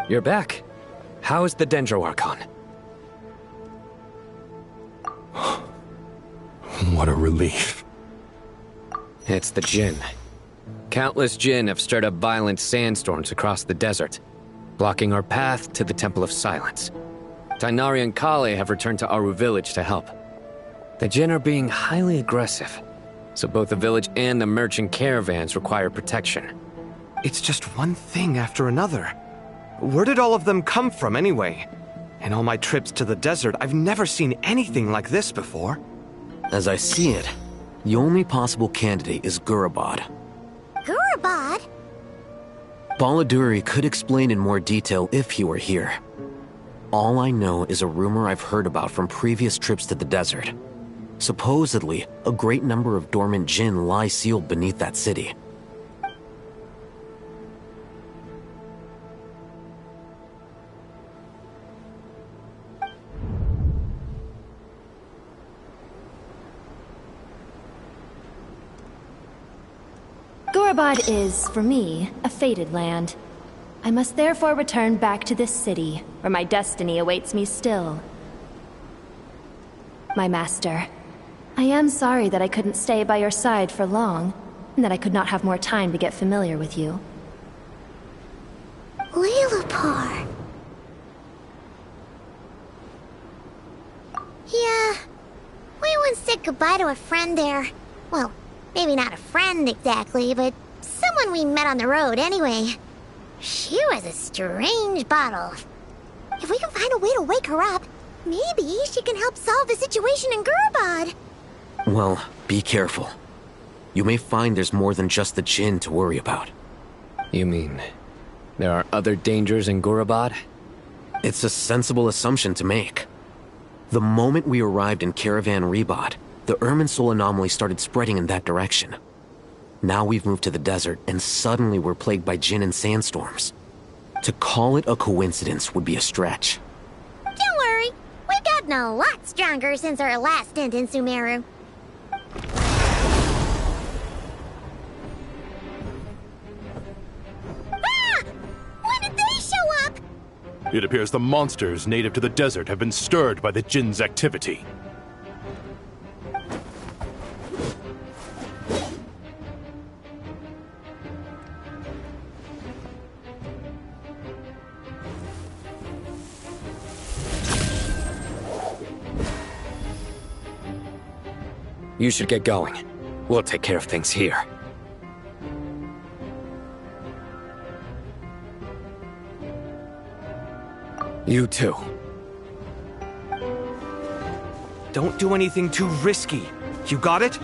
You're back. How is the Dendro Archon? What a relief. It's the Jinn. Countless Jinn have stirred up violent sandstorms across the desert, blocking our path to the Temple of Silence. Tainari and Kale have returned to Aru village to help. The Jinn are being highly aggressive, So both the village and the merchant caravans require protection. It's just one thing after another. Where did all of them come from anyway? In all my trips to the desert, I've never seen anything like this before. As I see it, the only possible candidate is Gurabad. Gurabad? Baladuri could explain in more detail if he were here. All I know is a rumor I've heard about from previous trips to the desert. Supposedly, a great number of dormant jinn lie sealed beneath that city. Gurabad is, for me, a fated land. I must therefore return back to this city, where my destiny awaits me still. My master, I am sorry that I couldn't stay by your side for long, and that I could not have more time to get familiar with you. Leelapar. Yeah, we once said goodbye to a friend there. Well, maybe not a friend exactly, but someone we met on the road anyway. She was a strange bottle. If we can find a way to wake her up, maybe she can help solve the situation in Gurabad. Well, be careful. You may find there's more than just the jinn to worry about. You mean, there are other dangers in Gurabad? It's a sensible assumption to make. The moment we arrived in Caravan Rebad, the Irminsul anomaly started spreading in that direction. Now we've moved to the desert, and suddenly we're plagued by jinn and sandstorms. To call it a coincidence would be a stretch. Don't worry, we've gotten a lot stronger since our last stint in Sumeru. Ah! When did they show up? It appears the monsters native to the desert have been stirred by the jinn's activity. You should get going. We'll take care of things here. You too. Don't do anything too risky. You got it?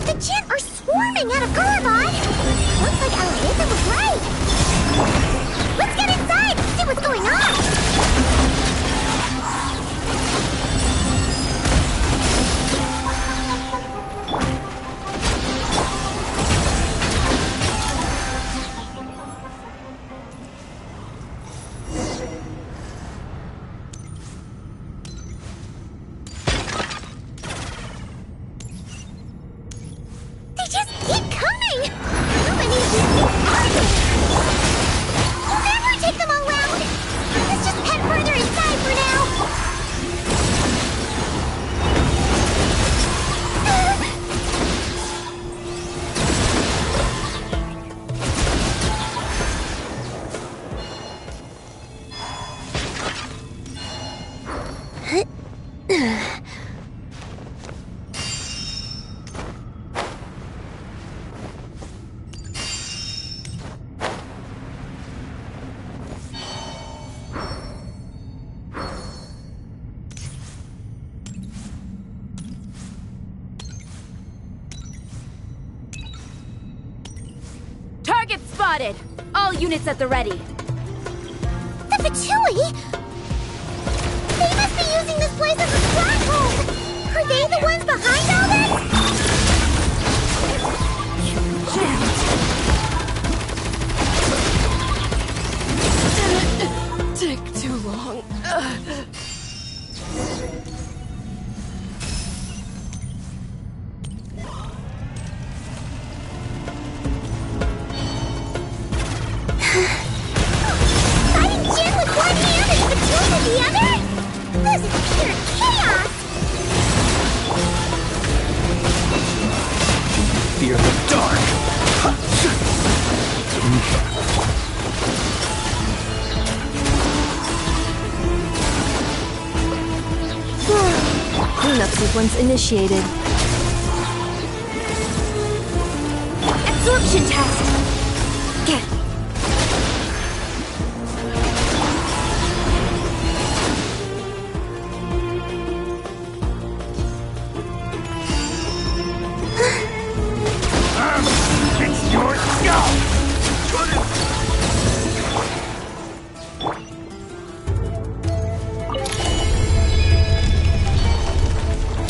The jinn are swarming out of Gurabad! Looks like Alhazen was right! Let's get inside and see what's going on! They just keep coming! How many of these things are there? We'll never take them all out! Let's just head further inside for now! Target spotted! All units at the ready. The Patui? They must be using this place as a stronghold! Are they the ones behind all this? Take too long. Fighting Jin with one hand and Fatui with the other? This is pure chaos! Fear the dark! Cleanup sequence initiated. Absorption test! Get. It's your go!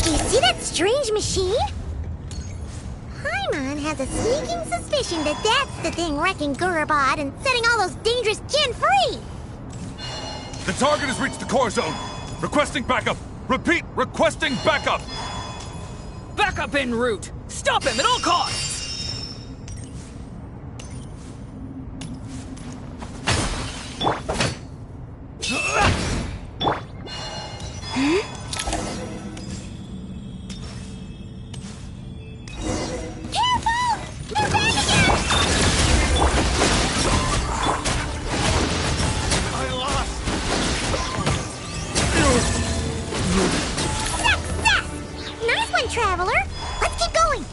Do you see that strange machine? Paimon has a sneaking suspicion that that's the thing wrecking Gurabad and setting all those dangerous Jin free! The target has reached the core zone. Requesting backup. Repeat, requesting backup. Backup en route. Stop him at all costs. Nice one, Traveler! Let's keep going!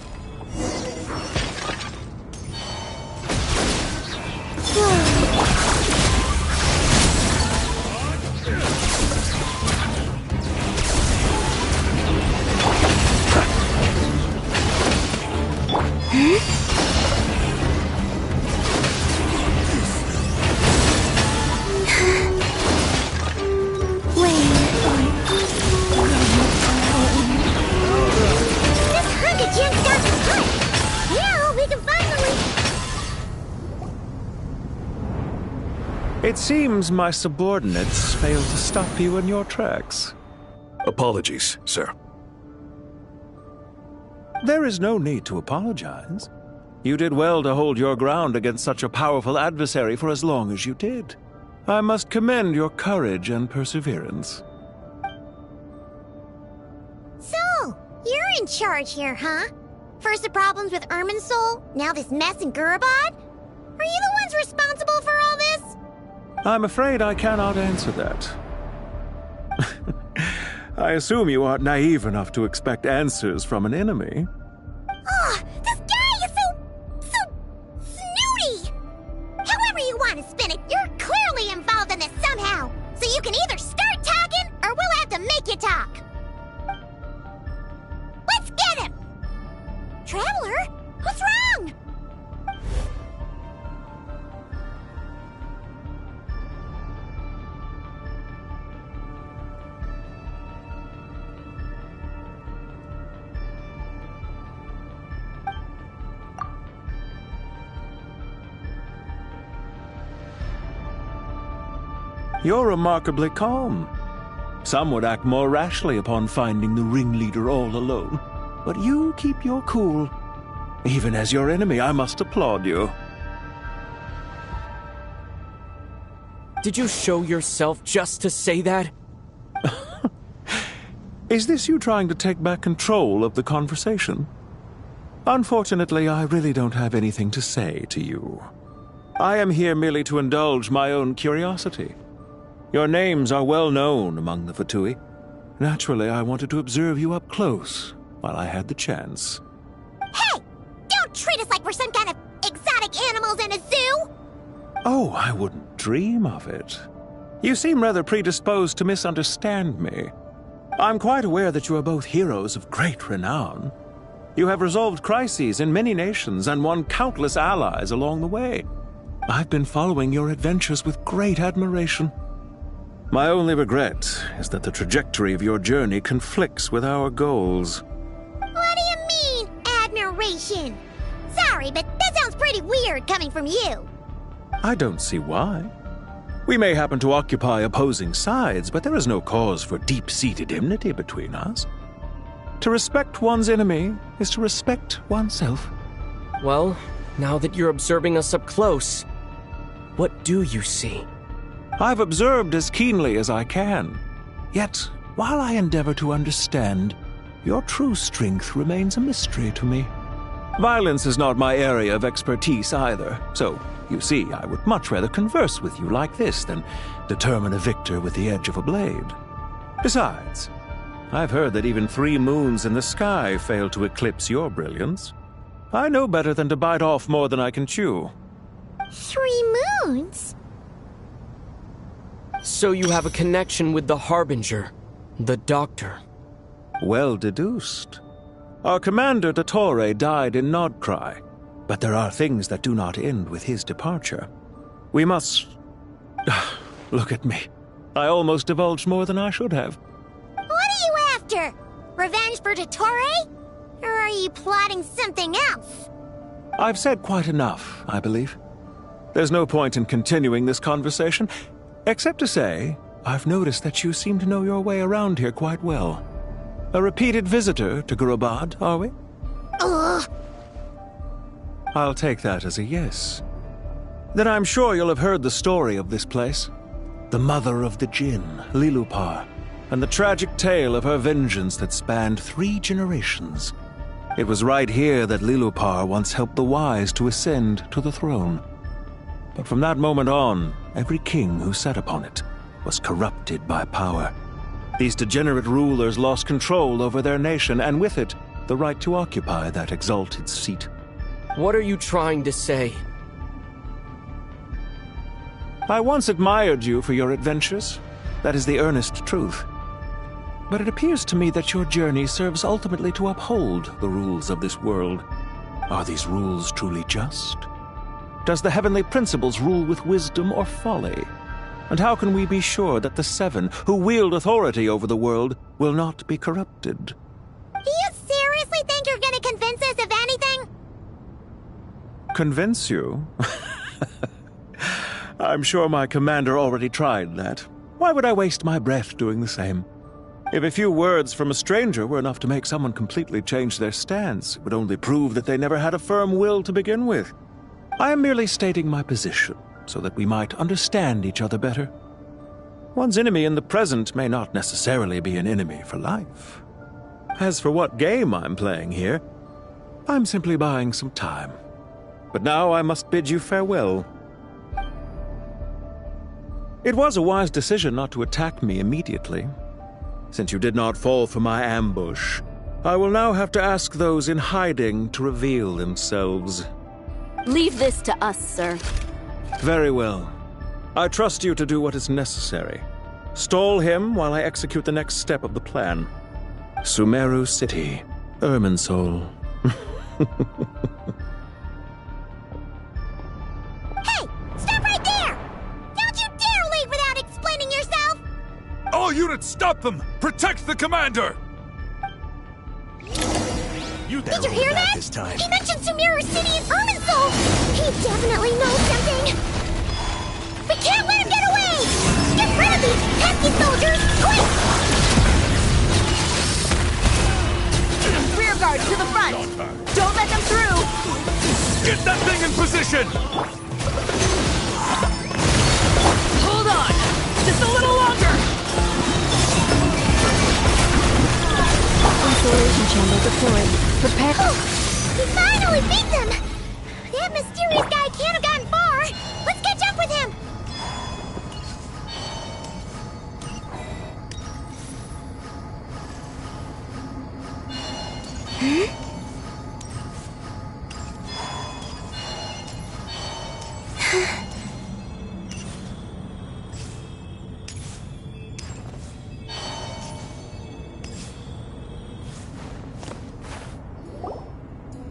It seems my subordinates failed to stop you in your tracks. Apologies, sir. There is no need to apologize. You did well to hold your ground against such a powerful adversary for as long as you did. I must commend your courage and perseverance. So, you're in charge here, huh? First the problems with Irminsul, now this mess in Gurabad? Are you the ones responsible for all this? I'm afraid I cannot answer that. I assume you aren't naive enough to expect answers from an enemy. Oh, this guy is so snooty! However you want to spin it, you're clearly involved in this somehow. So you can either start talking, or we'll have to make you talk. Let's get him! Traveler, what's wrong? You're remarkably calm. Some would act more rashly upon finding the ringleader all alone. But you keep your cool. Even as your enemy, I must applaud you. Did you show yourself just to say that? Is this you trying to take back control of the conversation? Unfortunately, I really don't have anything to say to you. I am here merely to indulge my own curiosity. Your names are well known among the Fatui. Naturally, I wanted to observe you up close while I had the chance. Hey! Don't treat us like we're some kind of exotic animals in a zoo! Oh, I wouldn't dream of it. You seem rather predisposed to misunderstand me. I'm quite aware that you are both heroes of great renown. You have resolved crises in many nations and won countless allies along the way. I've been following your adventures with great admiration. My only regret is that the trajectory of your journey conflicts with our goals. What do you mean, admiration? Sorry, but that sounds pretty weird coming from you. I don't see why. We may happen to occupy opposing sides, but there is no cause for deep-seated enmity between us. To respect one's enemy is to respect oneself. Well, now that you're observing us up close, what do you see? I've observed as keenly as I can. Yet, while I endeavor to understand, your true strength remains a mystery to me. Violence is not my area of expertise either, so, you see, I would much rather converse with you like this than determine a victor with the edge of a blade. Besides, I've heard that even 3 moons in the sky fail to eclipse your brilliance. I know better than to bite off more than I can chew. 3 moons? So you have a connection with the Harbinger, the Doctor. Well deduced. Our commander, Dottore, died in Nodcry, but there are things that do not end with his departure. We must... Look at me. I almost divulged more than I should have. What are you after? Revenge for Dottore? Or are you plotting something else? I've said quite enough, I believe. There's no point in continuing this conversation, except to say, I've noticed that you seem to know your way around here quite well. A repeated visitor to Gurabad, are we? Ugh. I'll take that as a yes. Then I'm sure you'll have heard the story of this place. The mother of the Jinn, Lilupar, and the tragic tale of her vengeance that spanned 3 generations. It was right here that Lilupar once helped the wise to ascend to the throne. But from that moment on, every king who sat upon it was corrupted by power. These degenerate rulers lost control over their nation, and with it, the right to occupy that exalted seat. What are you trying to say? I once admired you for your adventures. That is the earnest truth. But it appears to me that your journey serves ultimately to uphold the rules of this world. Are these rules truly just? Does the heavenly principles rule with wisdom or folly? And how can we be sure that the 7 who wield authority over the world will not be corrupted? Do you seriously think you're gonna convince us of anything? Convince you? I'm sure my commander already tried that. Why would I waste my breath doing the same? If a few words from a stranger were enough to make someone completely change their stance, it would only prove that they never had a firm will to begin with. I am merely stating my position, so that we might understand each other better. One's enemy in the present may not necessarily be an enemy for life. As for what game I'm playing here, I'm simply buying some time. But now I must bid you farewell. It was a wise decision not to attack me immediately. Since you did not fall for my ambush, I will now have to ask those in hiding to reveal themselves. Leave this to us, sir. Very well. I trust you to do what is necessary. Stall him while I execute the next step of the plan. Sumeru City, Irminsul. Hey! Stop right there! Don't you dare leave without explaining yourself! All units, stop them! Protect the commander! Did you hear that? This time. He mentioned Sumeru City and Irminsul! He definitely knows something! We can't let him get away! Get rid of these pesky soldiers, quick! Rear guard to the front! Don't let them through! Get that thing in position! Hold on! Just a little longer! Insulation chamber deployed. Prepare. Oh, we finally beat them! That mysterious guy can't have gotten far! Let's catch up with him!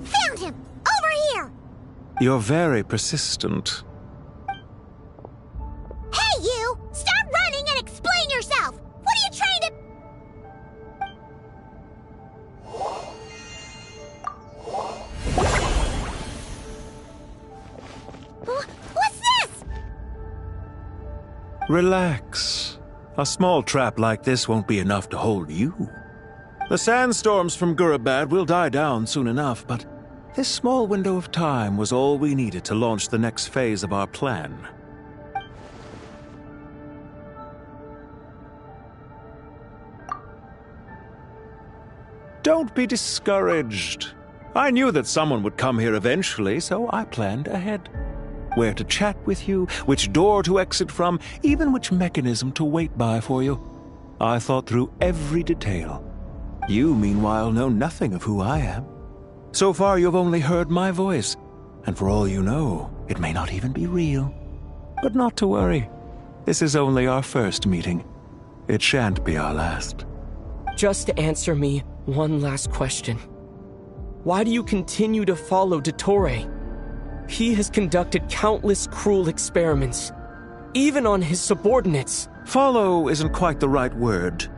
Found him! Over here! You're very persistent. Hey, you! Stop running and explain Relax. A small trap like this won't be enough to hold you. The sandstorms from Gurabad will die down soon enough, but this small window of time was all we needed to launch the next phase of our plan. Don't be discouraged. I knew that someone would come here eventually, so I planned ahead. Where to chat with you, which door to exit from, even which mechanism to wait by for you. I thought through every detail. You, meanwhile, know nothing of who I am. So far, you've only heard my voice, and for all you know, it may not even be real. But not to worry. This is only our first meeting. It shan't be our last. Just answer me one last question. Why do you continue to follow Dottore? He has conducted countless cruel experiments, even on his subordinates. Follow isn't quite the right word.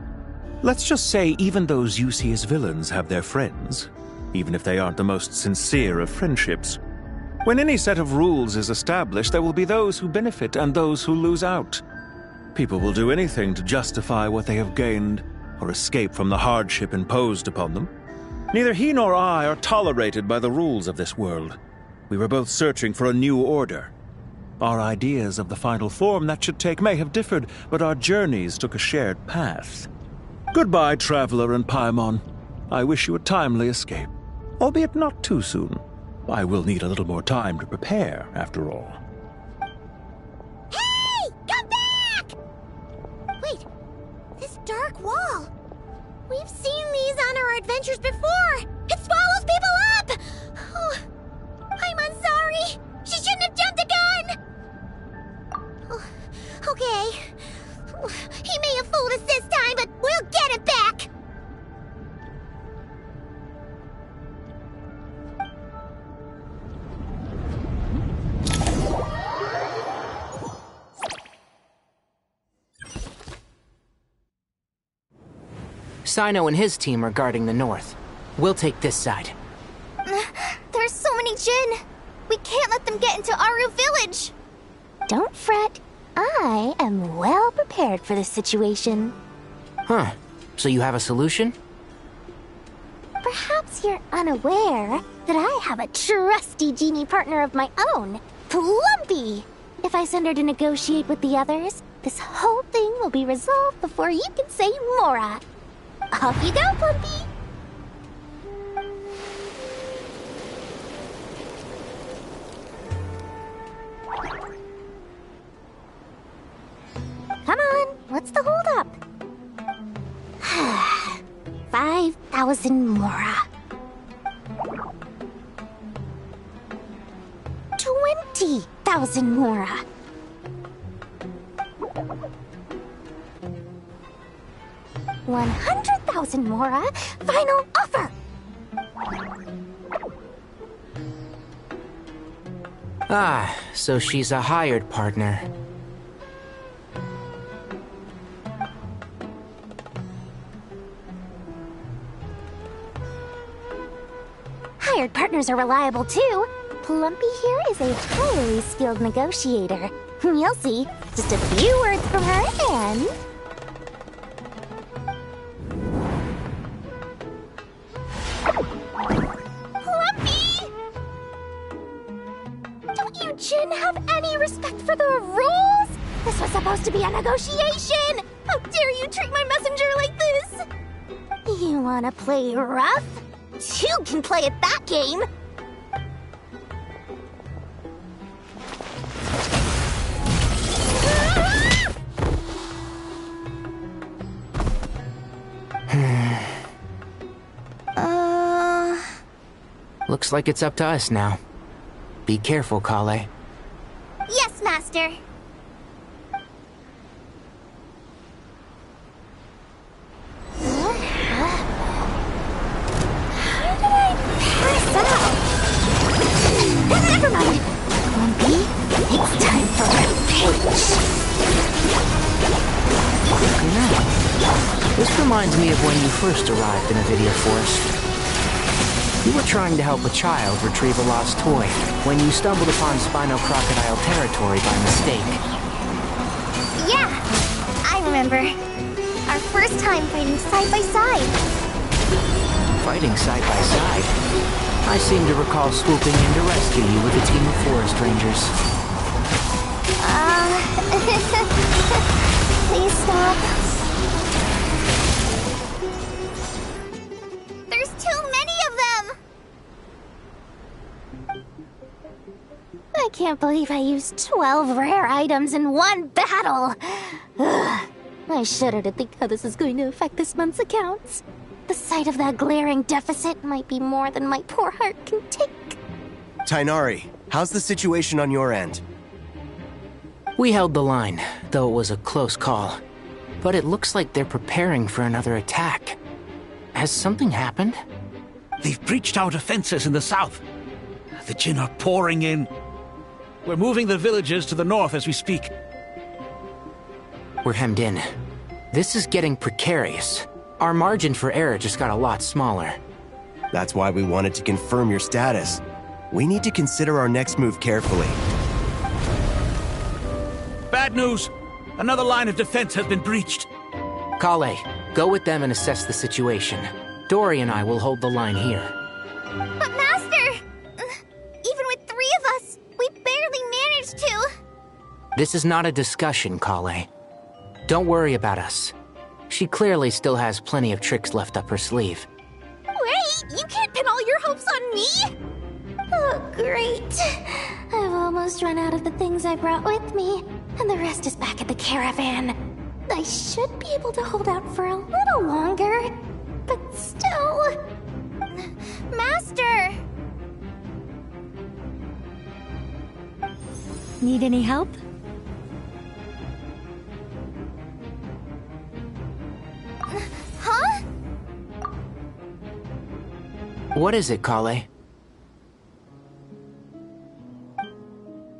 Let's just say even those you see as villains have their friends, even if they aren't the most sincere of friendships. When any set of rules is established, there will be those who benefit and those who lose out. People will do anything to justify what they have gained or escape from the hardship imposed upon them. Neither he nor I are tolerated by the rules of this world. We were both searching for a new order. Our ideas of the final form that should take may have differed, but our journeys took a shared path. Goodbye, Traveler and Paimon. I wish you a timely escape, albeit not too soon. I will need a little more time to prepare, after all. Hey! Come back! Wait, this dark wall. We've seen these on our adventures before. It swallows people up! Oh, I'm sorry. She shouldn't have jumped the gun! Oh, okay. He may have fooled us this time, but we'll get it back! Sino and his team are guarding the north. We'll take this side. There's so many Jin. We can't let them get into Aru Village. Don't fret. I am well prepared for this situation. Huh. So you have a solution? Perhaps you're unaware that I have a trusty genie partner of my own, Plumpy. If I send her to negotiate with the others, this whole thing will be resolved before you can say Mora. Off you go, Plumpy! Come on, what's the holdup? 5,000 Mora. 20,000 Mora. 100,000 Mora. Final offer. Ah, so she's a hired partner. Hired partners are reliable too. Plumpy here is a highly skilled negotiator. You'll see. Just a few words from her and... Plumpy! Don't you Jin have any respect for the rules? This was supposed to be a negotiation! How dare you treat my messenger like this? You wanna play rough? Two can play at that game! Looks like it's up to us now. Be careful, Kale. Yes, Master. Never mind. Lumpy, it's time for revenge. Now, this reminds me of when you first arrived in Avidia Forest. You were trying to help a child retrieve a lost toy when you stumbled upon Spino Crocodile territory by mistake. Yeah, remember. Our first time fighting side by side. Fighting side by side? I seem to recall swooping in to rescue you with a team of forest rangers. Please stop. There's too many of them! I can't believe I used 12 rare items in one battle! Ugh. I shudder to think how this is going to affect this month's accounts. The sight of that glaring deficit might be more than my poor heart can take. Tighnari, how's the situation on your end? We held the line, though it was a close call. But it looks like they're preparing for another attack. Has something happened? They've breached our defenses in the south. The Jinn are pouring in. We're moving the villagers to the north as we speak. We're hemmed in. This is getting precarious. Our margin for error just got a lot smaller. That's why we wanted to confirm your status. We need to consider our next move carefully. Bad news! Another line of defense has been breached. Kale, go with them and assess the situation. Dory and I will hold the line here. But Master! Even with 3 of us, we barely managed to. This is not a discussion, Kale. Don't worry about us. She clearly still has plenty of tricks left up her sleeve. Wait, you can't pin all your hopes on me? Oh, great. I've almost run out of the things I brought with me, and the rest is back at the caravan. I should be able to hold out for a little longer, but still... Master! Need any help? Huh? What is it, Kale?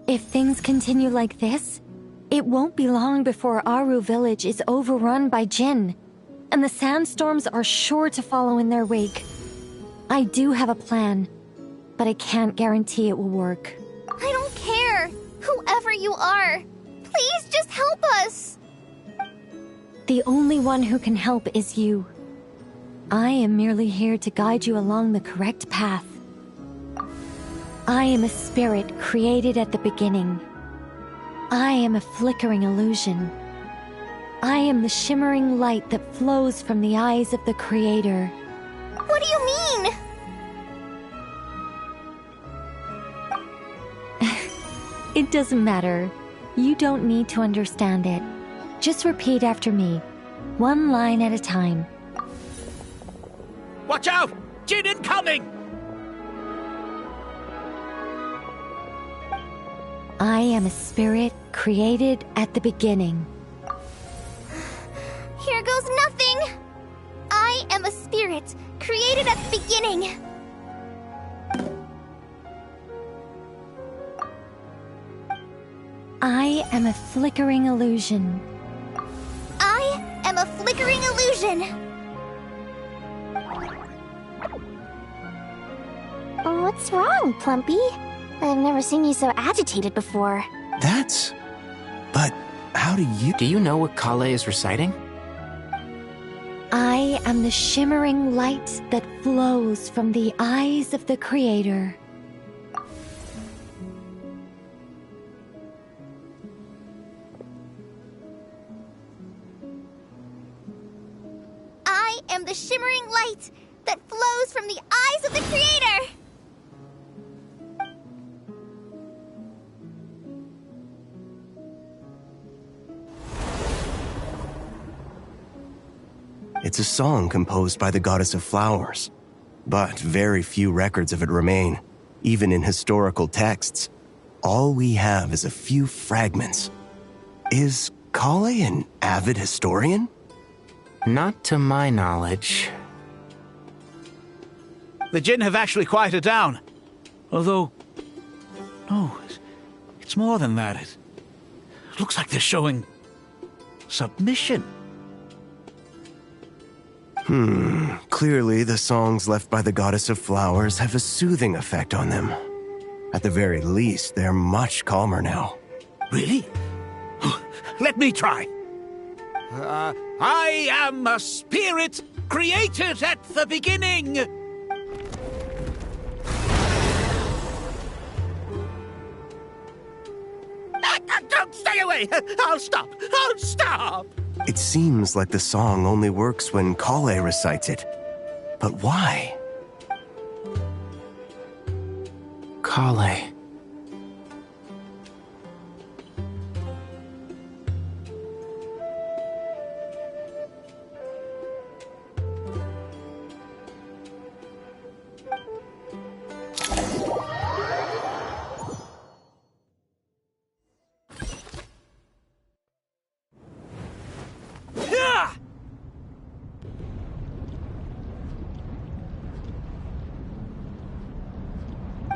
If things continue like this, it won't be long before Aru village is overrun by Jinn, and the sandstorms are sure to follow in their wake. I do have a plan, but I can't guarantee it will work. I don't care! Whoever you are! Please just help us! The only one who can help is you. I am merely here to guide you along the correct path. I am a spirit created at the beginning. I am a flickering illusion. I am the shimmering light that flows from the eyes of the Creator. What do you mean? It doesn't matter. You don't need to understand it. Just repeat after me, one line at a time. Watch out! Jinn incoming! I am a spirit created at the beginning. Here goes nothing! I am a spirit created at the beginning. I am a flickering illusion. I am a flickering illusion. What's wrong, Plumpy? I've never seen you so agitated before. But how do you... Do you know what Kale is reciting? I am the shimmering light that flows from the eyes of the Creator. I am the shimmering light that flows from the eyes of the Creator! It's a song composed by the goddess of flowers, but very few records of it remain, even in historical texts. All we have is a few fragments. Is Kale an avid historian? Not to my knowledge. The Jinn have actually quieted down. Although... no, it's more than that. It looks like they're showing... submission. Clearly the songs left by the goddess of flowers have a soothing effect on them. At the very least, they're much calmer now. Really? Let me try. I am a spirit created at the beginning. Don't stay away! I'll stop! I'll stop! It seems like the song only works when Kale recites it. But why? Kale.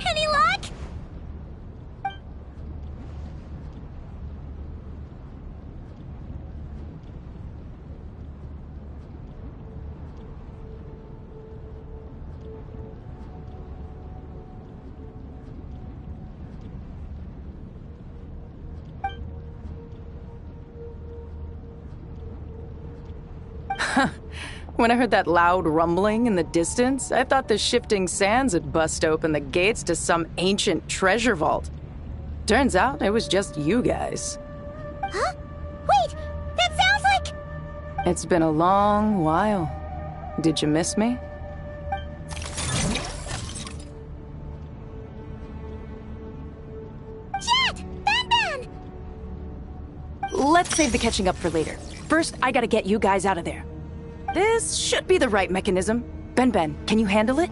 Any luck? When I heard that loud rumbling in the distance, I thought the shifting sands had bust open the gates to some ancient treasure vault. Turns out it was just you guys. Huh? Wait, that sounds like... It's been a long while. Did you miss me? Jet! Ben! Let's save the catching up for later. First, I gotta get you guys out of there. This should be the right mechanism. Ben, can you handle it?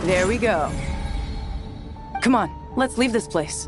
There we go. Come on, let's leave this place.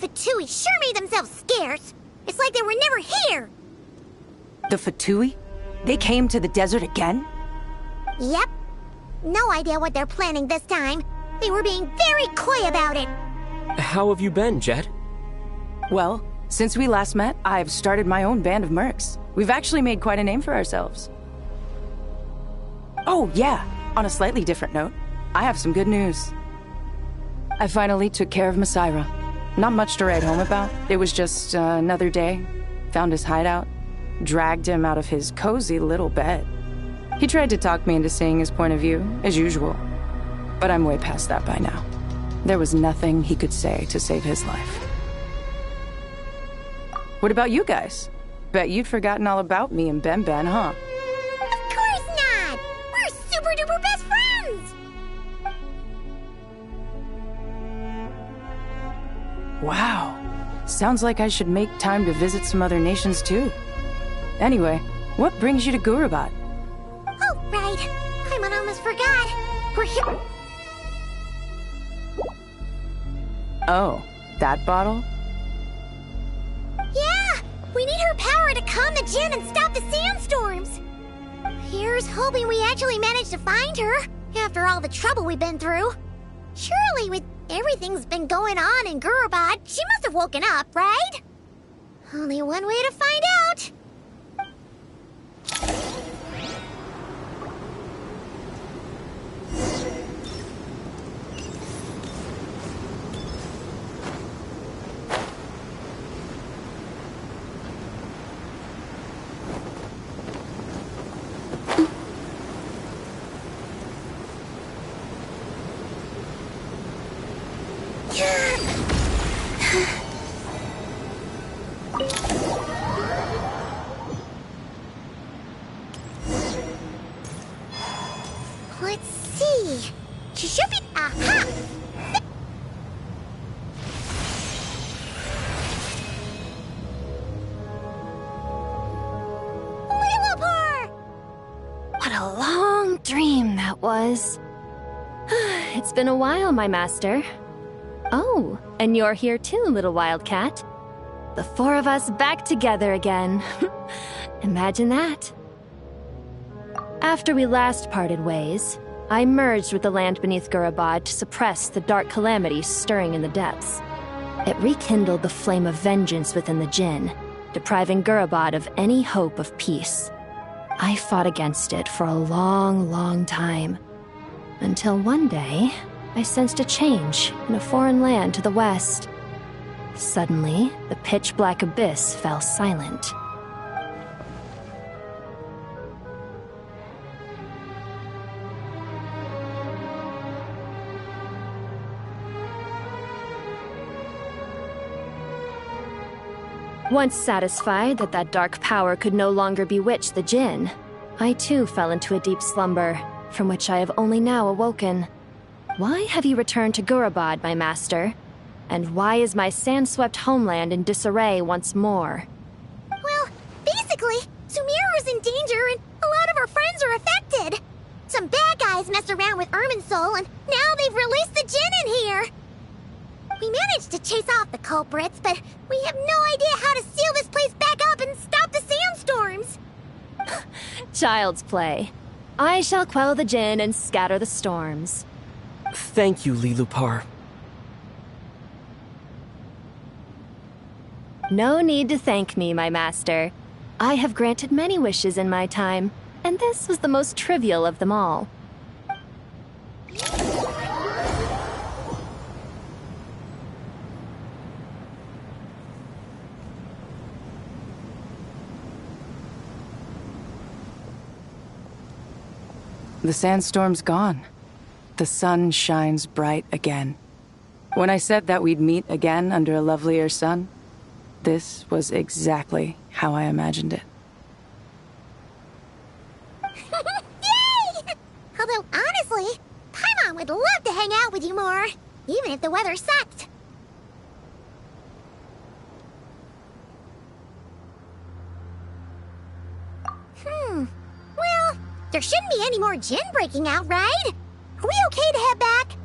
Fatui sure made themselves scarce. It's like they were never here. The Fatui? They came to the desert again? Yep. No idea what they're planning this time. They were being very coy about it. How have you been, Jet? Well, since we last met, I've started my own band of mercs. We've actually made quite a name for ourselves. Oh, yeah. On a slightly different note, I have some good news. I finally took care of Masaira. Not much to write home about. It was just another day. Found his hideout. Dragged him out of his cozy little bed. He tried to talk me into seeing his point of view, as usual. But I'm way past that by now. There was nothing he could say to save his life. What about you guys? Bet you'd forgotten all about me and Ben, huh? Of course not! We're super duper best friends! Wow. Sounds like I should make time to visit some other nations too. Anyway, what brings you to Gurubat? Oh, right. I almost forgot. We're here. Oh, that bottle? Yeah! We need her power to calm the Jinn and stop the sandstorms. Here's hoping we actually manage to find her, after all the trouble we've been through. Surely, with everything's been going on in Gurubat, she must have woken up, right? Only one way to find out. She should be... Aha! Lillipore! What a long dream that was. It's been a while, my master. Oh, and you're here too, little wildcat. The four of us back together again. Imagine that. After we last parted ways, I merged with the land beneath Gurabad to suppress the dark calamities stirring in the depths. It rekindled the flame of vengeance within the Jinn, depriving Gurabad of any hope of peace. I fought against it for a long, long time. Until one day, I sensed a change in a foreign land to the west. Suddenly, the pitch-black abyss fell silent. Once satisfied that that dark power could no longer bewitch the Jinn, I too fell into a deep slumber, from which I have only now awoken. Why have you returned to Gurabad, my master? And why is my sand-swept homeland in disarray once more? Well, basically, Sumeru's in danger and a lot of our friends are affected. Some bad guys messed around with Irminsul and now they've released the Jinn in here. We managed to chase off the culprits, but we have no idea how to seal this place back up and stop the sandstorms. Child's play. I shall quell the Jinn and scatter the storms. Thank you, Lilupar. No need to thank me, my master. I have granted many wishes in my time, and this was the most trivial of them all. The sandstorm's gone. The sun shines bright again. When I said that we'd meet again under a lovelier sun, this was exactly how I imagined it. Yay! Although, honestly, Paimon would love to hang out with you more, even if the weather sucked. Well, there shouldn't be any more Jinn breaking out, right? Are we okay to head back?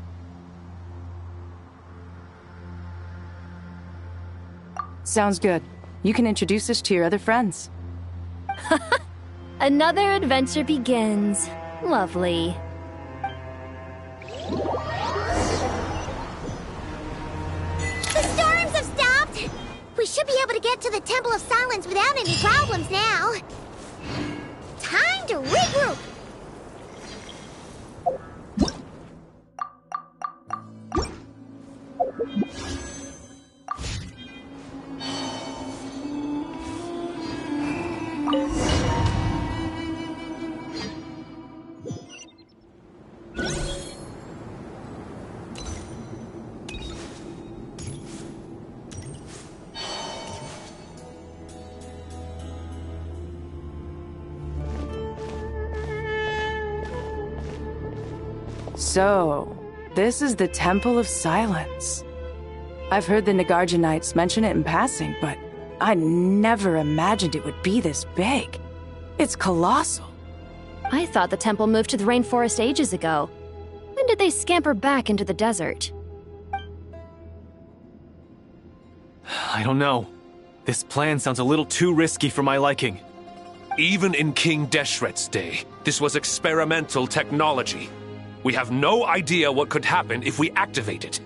Sounds good. You can introduce us to your other friends. Another adventure begins. Lovely. The storms have stopped! We should be able to get to the Temple of Silence without any problems now. Time to regroup! So, this is the Temple of Silence. I've heard the Nagarjanites mention it in passing, but I never imagined it would be this big. It's colossal. I thought the temple moved to the rainforest ages ago. When did they scamper back into the desert? I don't know. This plan sounds a little too risky for my liking. Even in King Deshret's day, this was experimental technology. We have no idea what could happen if we activate it.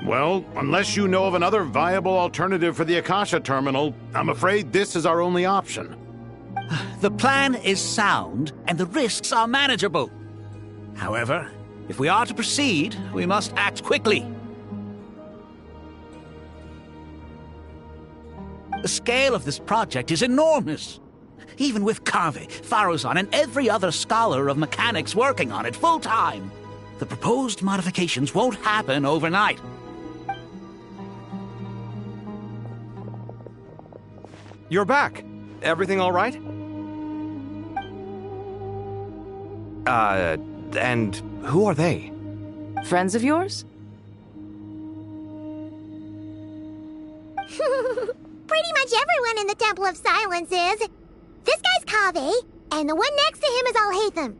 Well, unless you know of another viable alternative for the Akasha terminal, I'm afraid this is our only option. The plan is sound, and the risks are manageable. However, if we are to proceed, we must act quickly. The scale of this project is enormous. Even with Carvey, Faruzan, and every other scholar of mechanics working on it full-time, the proposed modifications won't happen overnight. You're back. Everything all right? And who are they? Friends of yours? Pretty much everyone in the Temple of Silence is. This guy's Kaveh, and the one next to him is Alhaitham.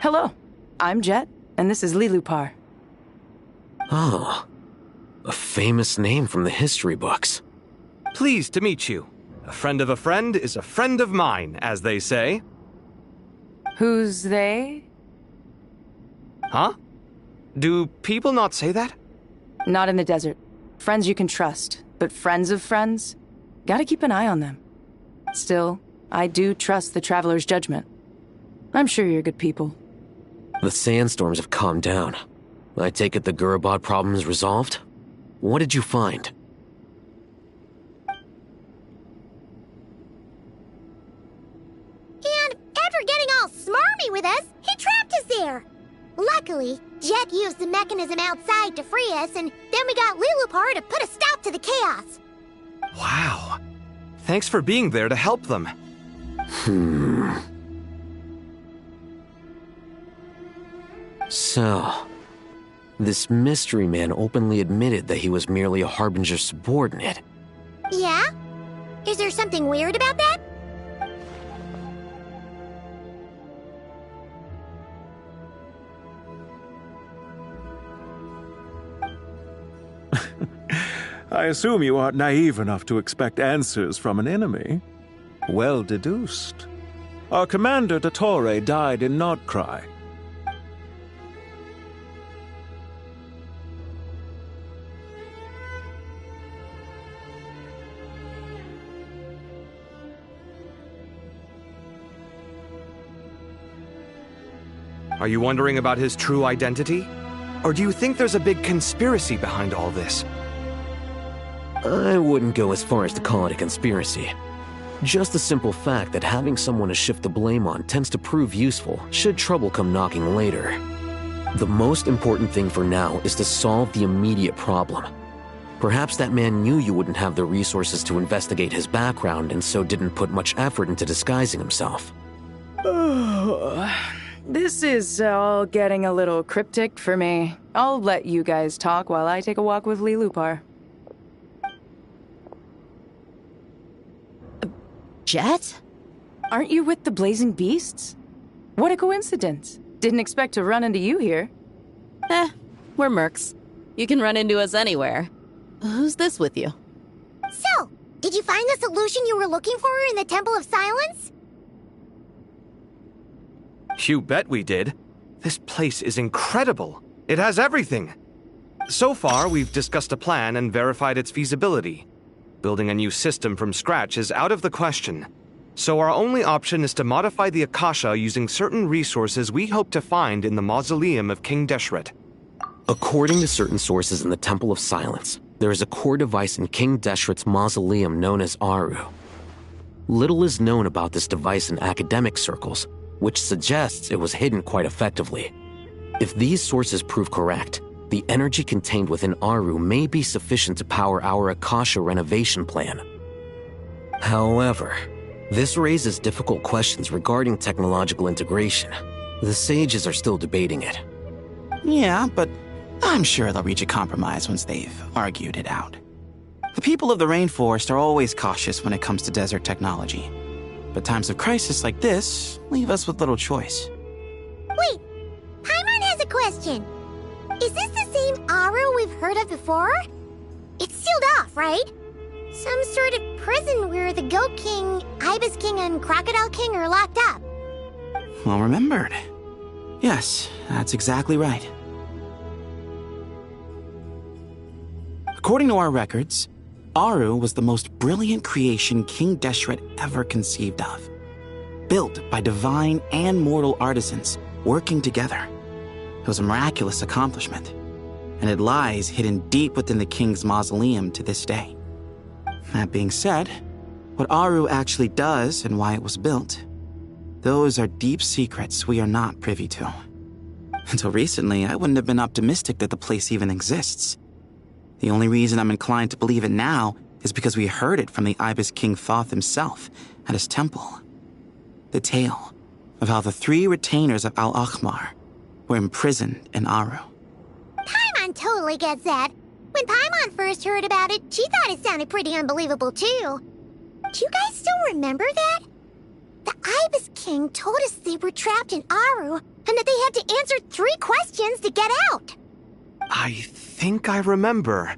Hello, I'm Jet, and this is Lilupar. Oh, a famous name from the history books. Pleased to meet you. A friend of a friend is a friend of mine, as they say. Who's they? Huh? Do people not say that? Not in the desert. Friends you can trust, but friends of friends? Gotta keep an eye on them. Still, I do trust the Traveler's judgment. I'm sure you're good people. The sandstorms have calmed down. I take it the Gurabad problem is resolved? What did you find? And after getting all smarmy with us, he trapped us there. Luckily, Jet used the mechanism outside to free us, and then we got Lilupar to put a stop to the chaos. Wow. Thanks for being there to help them. So, this mystery man openly admitted that he was merely a Harbinger subordinate. Yeah? Is there something weird about that? I assume you aren't naive enough to expect answers from an enemy. Well deduced. Our commander, Dottore, died in Nordcry. Are you wondering about his true identity? Or do you think there's a big conspiracy behind all this? I wouldn't go as far as to call it a conspiracy. Just the simple fact that having someone to shift the blame on tends to prove useful should trouble come knocking later. The most important thing for now is to solve the immediate problem. Perhaps that man knew you wouldn't have the resources to investigate his background and so didn't put much effort into disguising himself. This is all getting a little cryptic for me. I'll let you guys talk while I take a walk with Lilupar. Jet? Aren't you with the Blazing Beasts? What a coincidence. Didn't expect to run into you here. We're mercs. You can run into us anywhere. Who's this with you? So, did you find the solution you were looking for in the Temple of Silence? You bet we did. This place is incredible. It has everything. So far, we've discussed a plan and verified its feasibility. Building a new system from scratch is out of the question. So our only option is to modify the Akasha using certain resources we hope to find in the mausoleum of King Deshret. According to certain sources in the Temple of Silence, there is a core device in King Deshret's mausoleum known as Aru. Little is known about this device in academic circles, which suggests it was hidden quite effectively. If these sources prove correct, the energy contained within Aru may be sufficient to power our Akasha renovation plan. However, this raises difficult questions regarding technological integration. The sages are still debating it. Yeah, but I'm sure they'll reach a compromise once they've argued it out. The people of the rainforest are always cautious when it comes to desert technology. But times of crisis like this leave us with little choice. Wait, Paimon has a question. Is this the same Aru we've heard of before? It's sealed off, right? Some sort of prison where the Goat King, Ibis King, and Crocodile King are locked up. Well remembered. Yes, that's exactly right. According to our records, Aru was the most brilliant creation King Deshret ever conceived of. Built by divine and mortal artisans working together. It was a miraculous accomplishment, and it lies hidden deep within the king's mausoleum to this day. That being said, what Aru actually does and why it was built, those are deep secrets we are not privy to. Until recently, I wouldn't have been optimistic that the place even exists. The only reason I'm inclined to believe it now is because we heard it from the Ibis King Thoth himself at his temple. The tale of how the 3 retainers of Al-Akhmar were imprisoned in Aru. Paimon totally gets that. When Paimon first heard about it, she thought it sounded pretty unbelievable too. Do you guys still remember that? The Ibis King told us they were trapped in Aru and that they had to answer 3 questions to get out. I think I remember.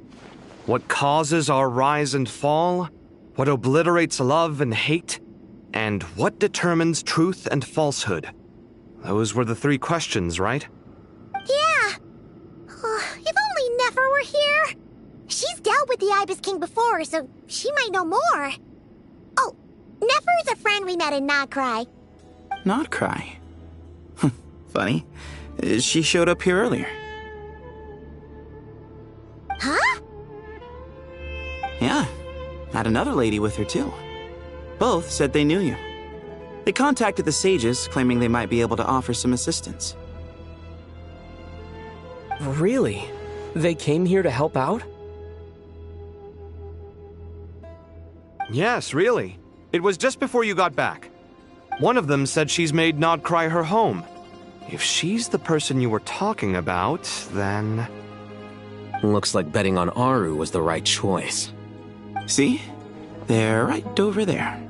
What causes our rise and fall? What obliterates love and hate? And what determines truth and falsehood? Those were the 3 questions, right? Yeah. If only Nefer were here. She's dealt with the Ibis King before, so she might know more. Oh, Nefer is a friend we met in Notcry. Notcry? Funny. She showed up here earlier. Huh? Yeah. Had another lady with her, too. Both said they knew you. They contacted the sages, claiming they might be able to offer some assistance. Really? They came here to help out? Yes, really. It was just before you got back. One of them said she's made Nodcry her home. If she's the person you were talking about, then... Looks like betting on Aru was the right choice. See? They're right over there.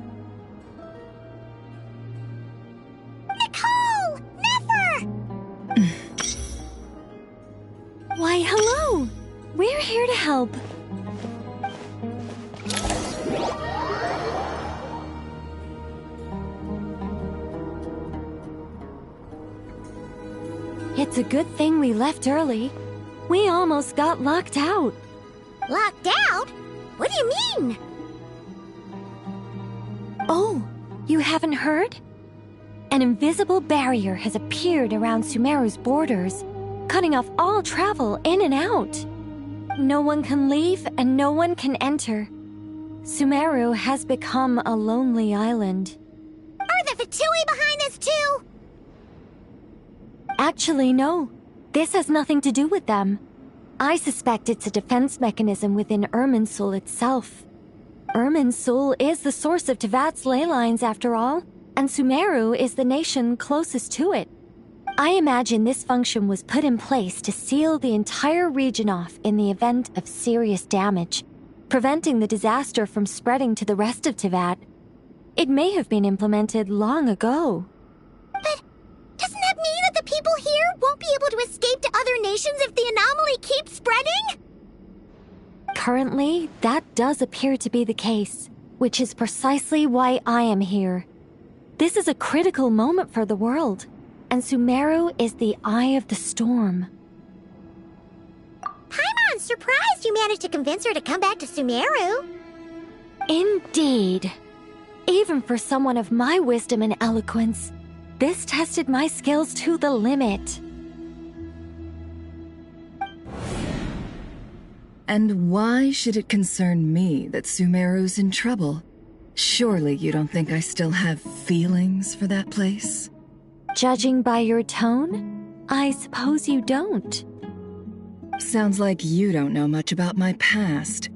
Nicole! Nefer! Why, hello! We're here to help. It's a good thing we left early. We almost got locked out. Locked out? What do you mean? Oh, you haven't heard? An invisible barrier has appeared around Sumeru's borders, cutting off all travel in and out. No one can leave and no one can enter. Sumeru has become a lonely island. Are the Fatui behind this too? Actually, no. This has nothing to do with them. I suspect it's a defense mechanism within Irminsul itself. Irminsul is the source of Tevat's ley lines, after all, and Sumeru is the nation closest to it. I imagine this function was put in place to seal the entire region off in the event of serious damage, preventing the disaster from spreading to the rest of Tevat. It may have been implemented long ago. But doesn't that mean that the people here won't be able to escape to other nations if the anomaly keeps spreading? Currently, that does appear to be the case, which is precisely why I am here. This is a critical moment for the world, and Sumeru is the eye of the storm. Paimon's surprised you managed to convince her to come back to Sumeru. Indeed. Even for someone of my wisdom and eloquence, this tested my skills to the limit. And why should it concern me that Sumeru's in trouble? Surely you don't think I still have feelings for that place? Judging by your tone, I suppose you don't. Sounds like you don't know much about my past.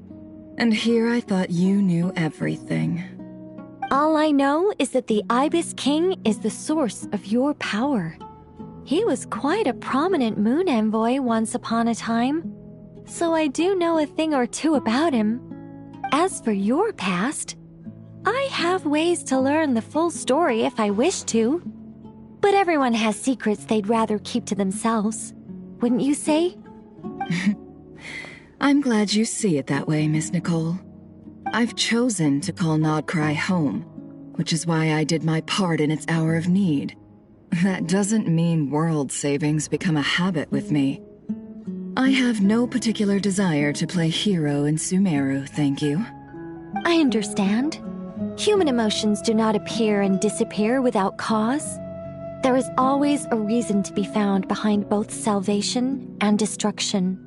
And here I thought you knew everything. All I know is that the Ibis King is the source of your power. He was quite a prominent moon envoy once upon a time, so I do know a thing or two about him. As for your past, I have ways to learn the full story if I wish to. But everyone has secrets they'd rather keep to themselves, wouldn't you say? I'm glad you see it that way, Miss Nicole. I've chosen to call Nodcry home, which is why I did my part in its hour of need. That doesn't mean world savings become a habit with me. I have no particular desire to play hero in Sumeru, thank you. I understand. Human emotions do not appear and disappear without cause. There is always a reason to be found behind both salvation and destruction.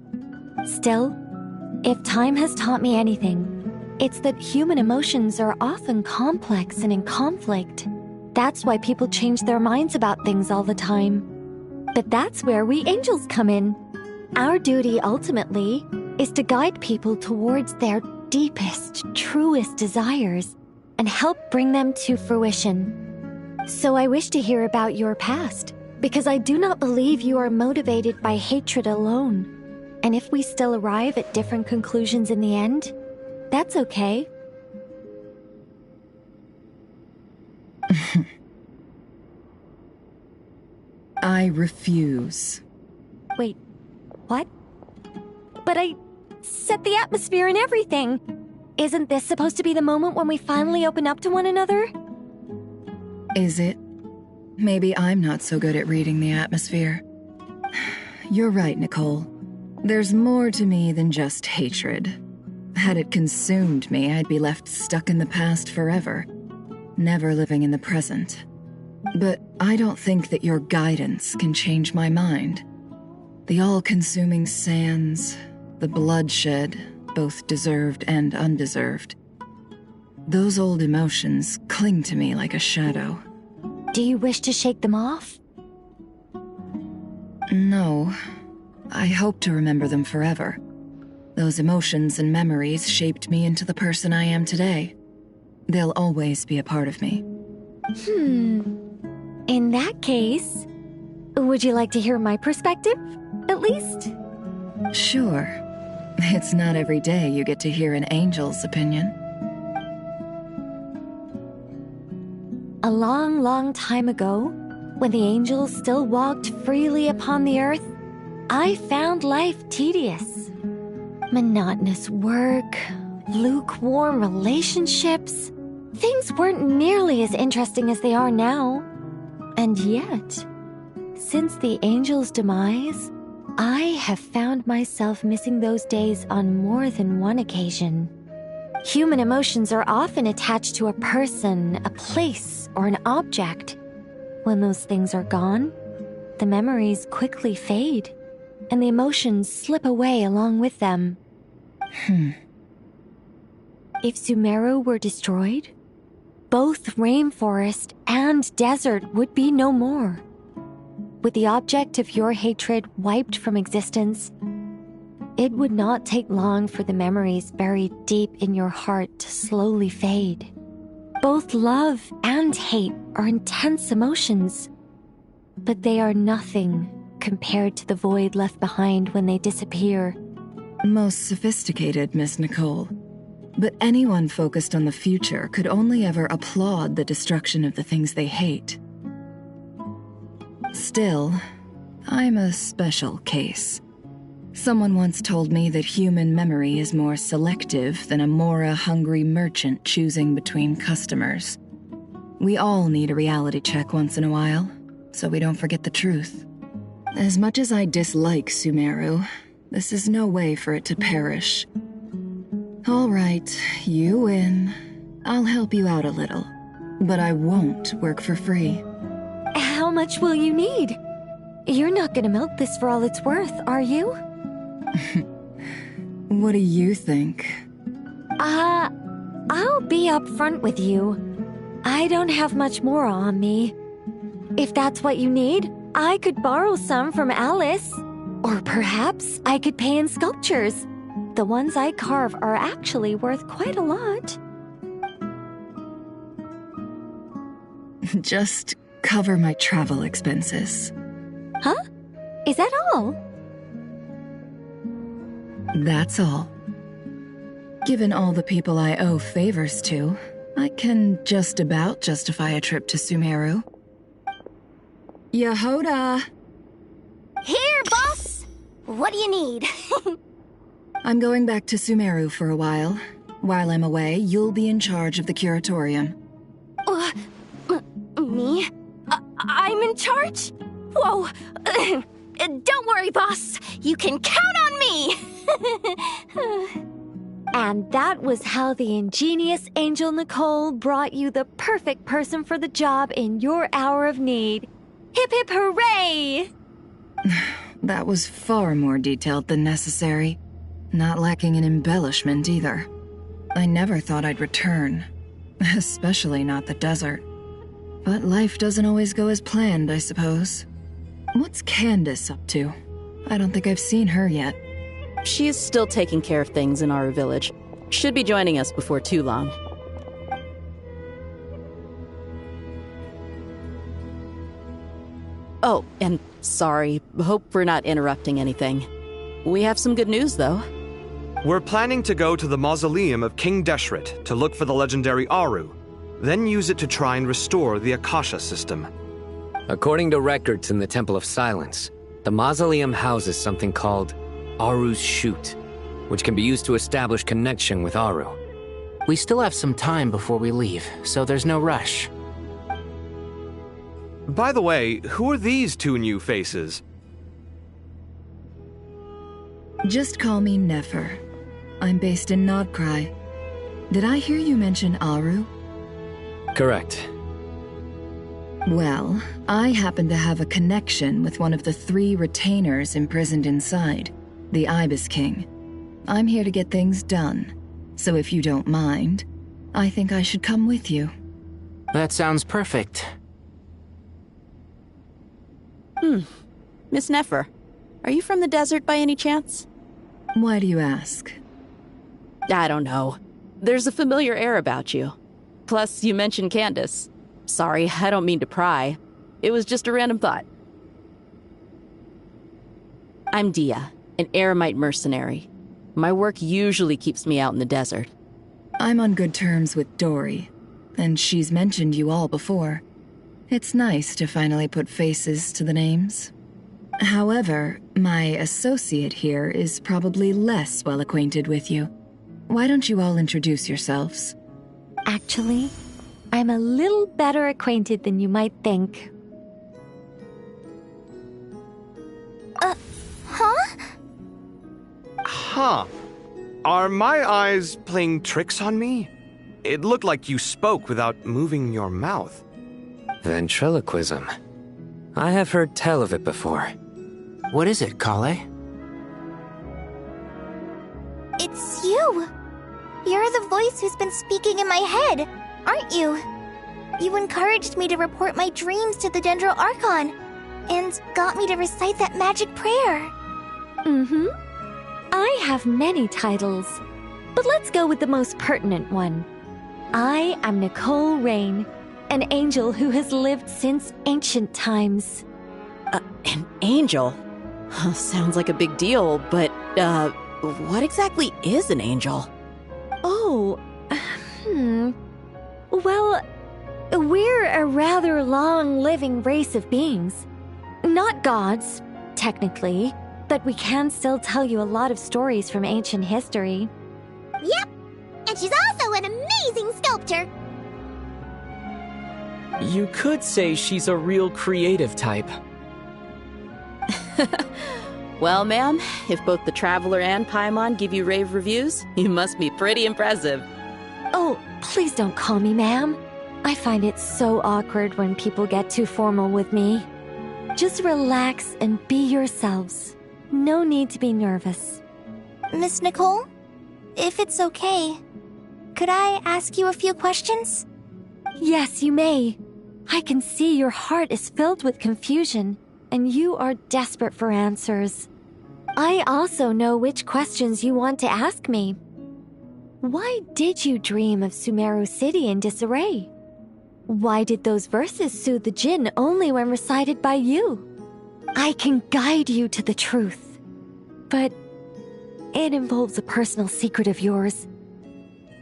Still, if time has taught me anything, it's that human emotions are often complex and in conflict. That's why people change their minds about things all the time. But that's where we angels come in. Our duty, ultimately, is to guide people towards their deepest, truest desires and help bring them to fruition. So I wish to hear about your past, Because I do not believe you are motivated by hatred alone. And if we still arrive at different conclusions in the end, that's okay. I refuse. Wait, what? But I set the atmosphere and everything. Isn't this supposed to be the moment when we finally open up to one another? Is it? Maybe I'm not so good at reading the atmosphere. You're right, Nicole. There's more to me than just hatred. Had it consumed me, I'd be left stuck in the past forever, never living in the present. But I don't think that your guidance can change my mind. The all-consuming sands, the bloodshed, both deserved and undeserved. Those old emotions cling to me like a shadow. Do you wish to shake them off? No. I hope to remember them forever. Those emotions and memories shaped me into the person I am today. They'll always be a part of me. In that case, would you like to hear my perspective, at least? Sure. It's not every day you get to hear an angel's opinion. A long, long time ago, when the angels still walked freely upon the earth, I found life tedious. Monotonous work, lukewarm relationships. Things weren't nearly as interesting as they are now. And yet, since the angels' demise, I have found myself missing those days on more than one occasion. Human emotions are often attached to a person, a place, or an object. When those things are gone, the memories quickly fade, and the emotions slip away along with them. If Sumeru were destroyed, both rainforest and desert would be no more. With the object of your hatred wiped from existence, it would not take long for the memories buried deep in your heart to slowly fade. Both love and hate are intense emotions, but they are nothing compared to the void left behind when they disappear. Most sophisticated, Miss Nicole. But anyone focused on the future could only ever applaud the destruction of the things they hate. Still, I'm a special case. Someone once told me that human memory is more selective than a Mora-hungry merchant choosing between customers. We all need a reality check once in a while, so we don't forget the truth. As much as I dislike Sumeru, this is no way for it to perish. All right, you win. I'll help you out a little, but I won't work for free. How much will you need? You're not gonna milk this for all it's worth, are you? What do you think? I'll be upfront with you. I don't have much more on me. If that's what you need, I could borrow some from Alice. Or perhaps I could pay in sculptures. The ones I carve are actually worth quite a lot. Just cover my travel expenses. Huh? Is that all? That's all. Given all the people I owe favors to, I can just about justify a trip to Sumeru. Yehoda! Here, boss! What do you need? I'm going back to Sumeru for a while. While I'm away, you'll be in charge of the curatorium. Me? I'm in charge? Whoa! Don't worry, boss. You can count on me! And that was how the ingenious Angel Nicole brought you the perfect person for the job in your hour of need. Hip hip hooray! That was far more detailed than necessary. Not lacking in embellishment either. I never thought I'd return. Especially not the desert. But life doesn't always go as planned, I suppose. What's Candace up to? I don't think I've seen her yet. She's still taking care of things in our village. Should be joining us before too long. Oh, and sorry. Hope we're not interrupting anything. We have some good news, though. We're planning to go to the mausoleum of King Deshret to look for the legendary Aru, then use it to try and restore the Akasha system. According to records in the Temple of Silence, the mausoleum houses something called Aru's Shoot, which can be used to establish connection with Aru. We still have some time before we leave, so there's no rush. By the way, who are these two new faces? Just call me Nefer. I'm based in Nodcry. Did I hear you mention Aru? Correct. Well, I happen to have a connection with one of the 3 retainers imprisoned inside, the Ibis King. I'm here to get things done, so if you don't mind, I think I should come with you. That sounds perfect. Miss Nefer, are you from the desert by any chance? Why do you ask? I don't know. There's a familiar air about you. Plus, you mentioned Candace. Sorry, I don't mean to pry. It was just a random thought. I'm Dia, an eremite mercenary. My work usually keeps me out in the desert. I'm on good terms with Dory, and she's mentioned you all before. It's nice to finally put faces to the names. However, my associate here is probably less well acquainted with you. Why don't you all introduce yourselves? Actually, I'm a little better acquainted than you might think. Huh? Huh. Are my eyes playing tricks on me? It looked like you spoke without moving your mouth. Ventriloquism. I have heard tell of it before. What is it, Kale? It's you! You're the voice who's been speaking in my head, aren't you? You encouraged me to report my dreams to the Dendro Archon, and got me to recite that magic prayer. Mm-hmm. I have many titles, but let's go with the most pertinent one. I am Nicole Rain, an angel who has lived since ancient times. An angel? Sounds like a big deal, but, what exactly is an angel? Oh, Well, we're a rather long-living race of beings. Not gods, technically, but we can still tell you a lot of stories from ancient history. Yep, and she's also an amazing sculptor. You could say she's a real creative type. Well, ma'am, if both the Traveler and Paimon give you rave reviews, you must be pretty impressive. Oh, please don't call me ma'am. I find it so awkward when people get too formal with me. Just relax and be yourselves. No need to be nervous. Miss Nicole, if it's okay, could I ask you a few questions? Yes, you may. I can see your heart is filled with confusion, and you are desperate for answers. I also know which questions you want to ask me. Why did you dream of Sumeru City in disarray? Why did those verses soothe the djinn only when recited by you? I can guide you to the truth, but it involves a personal secret of yours.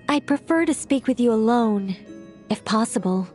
I'd prefer to speak with you alone, if possible.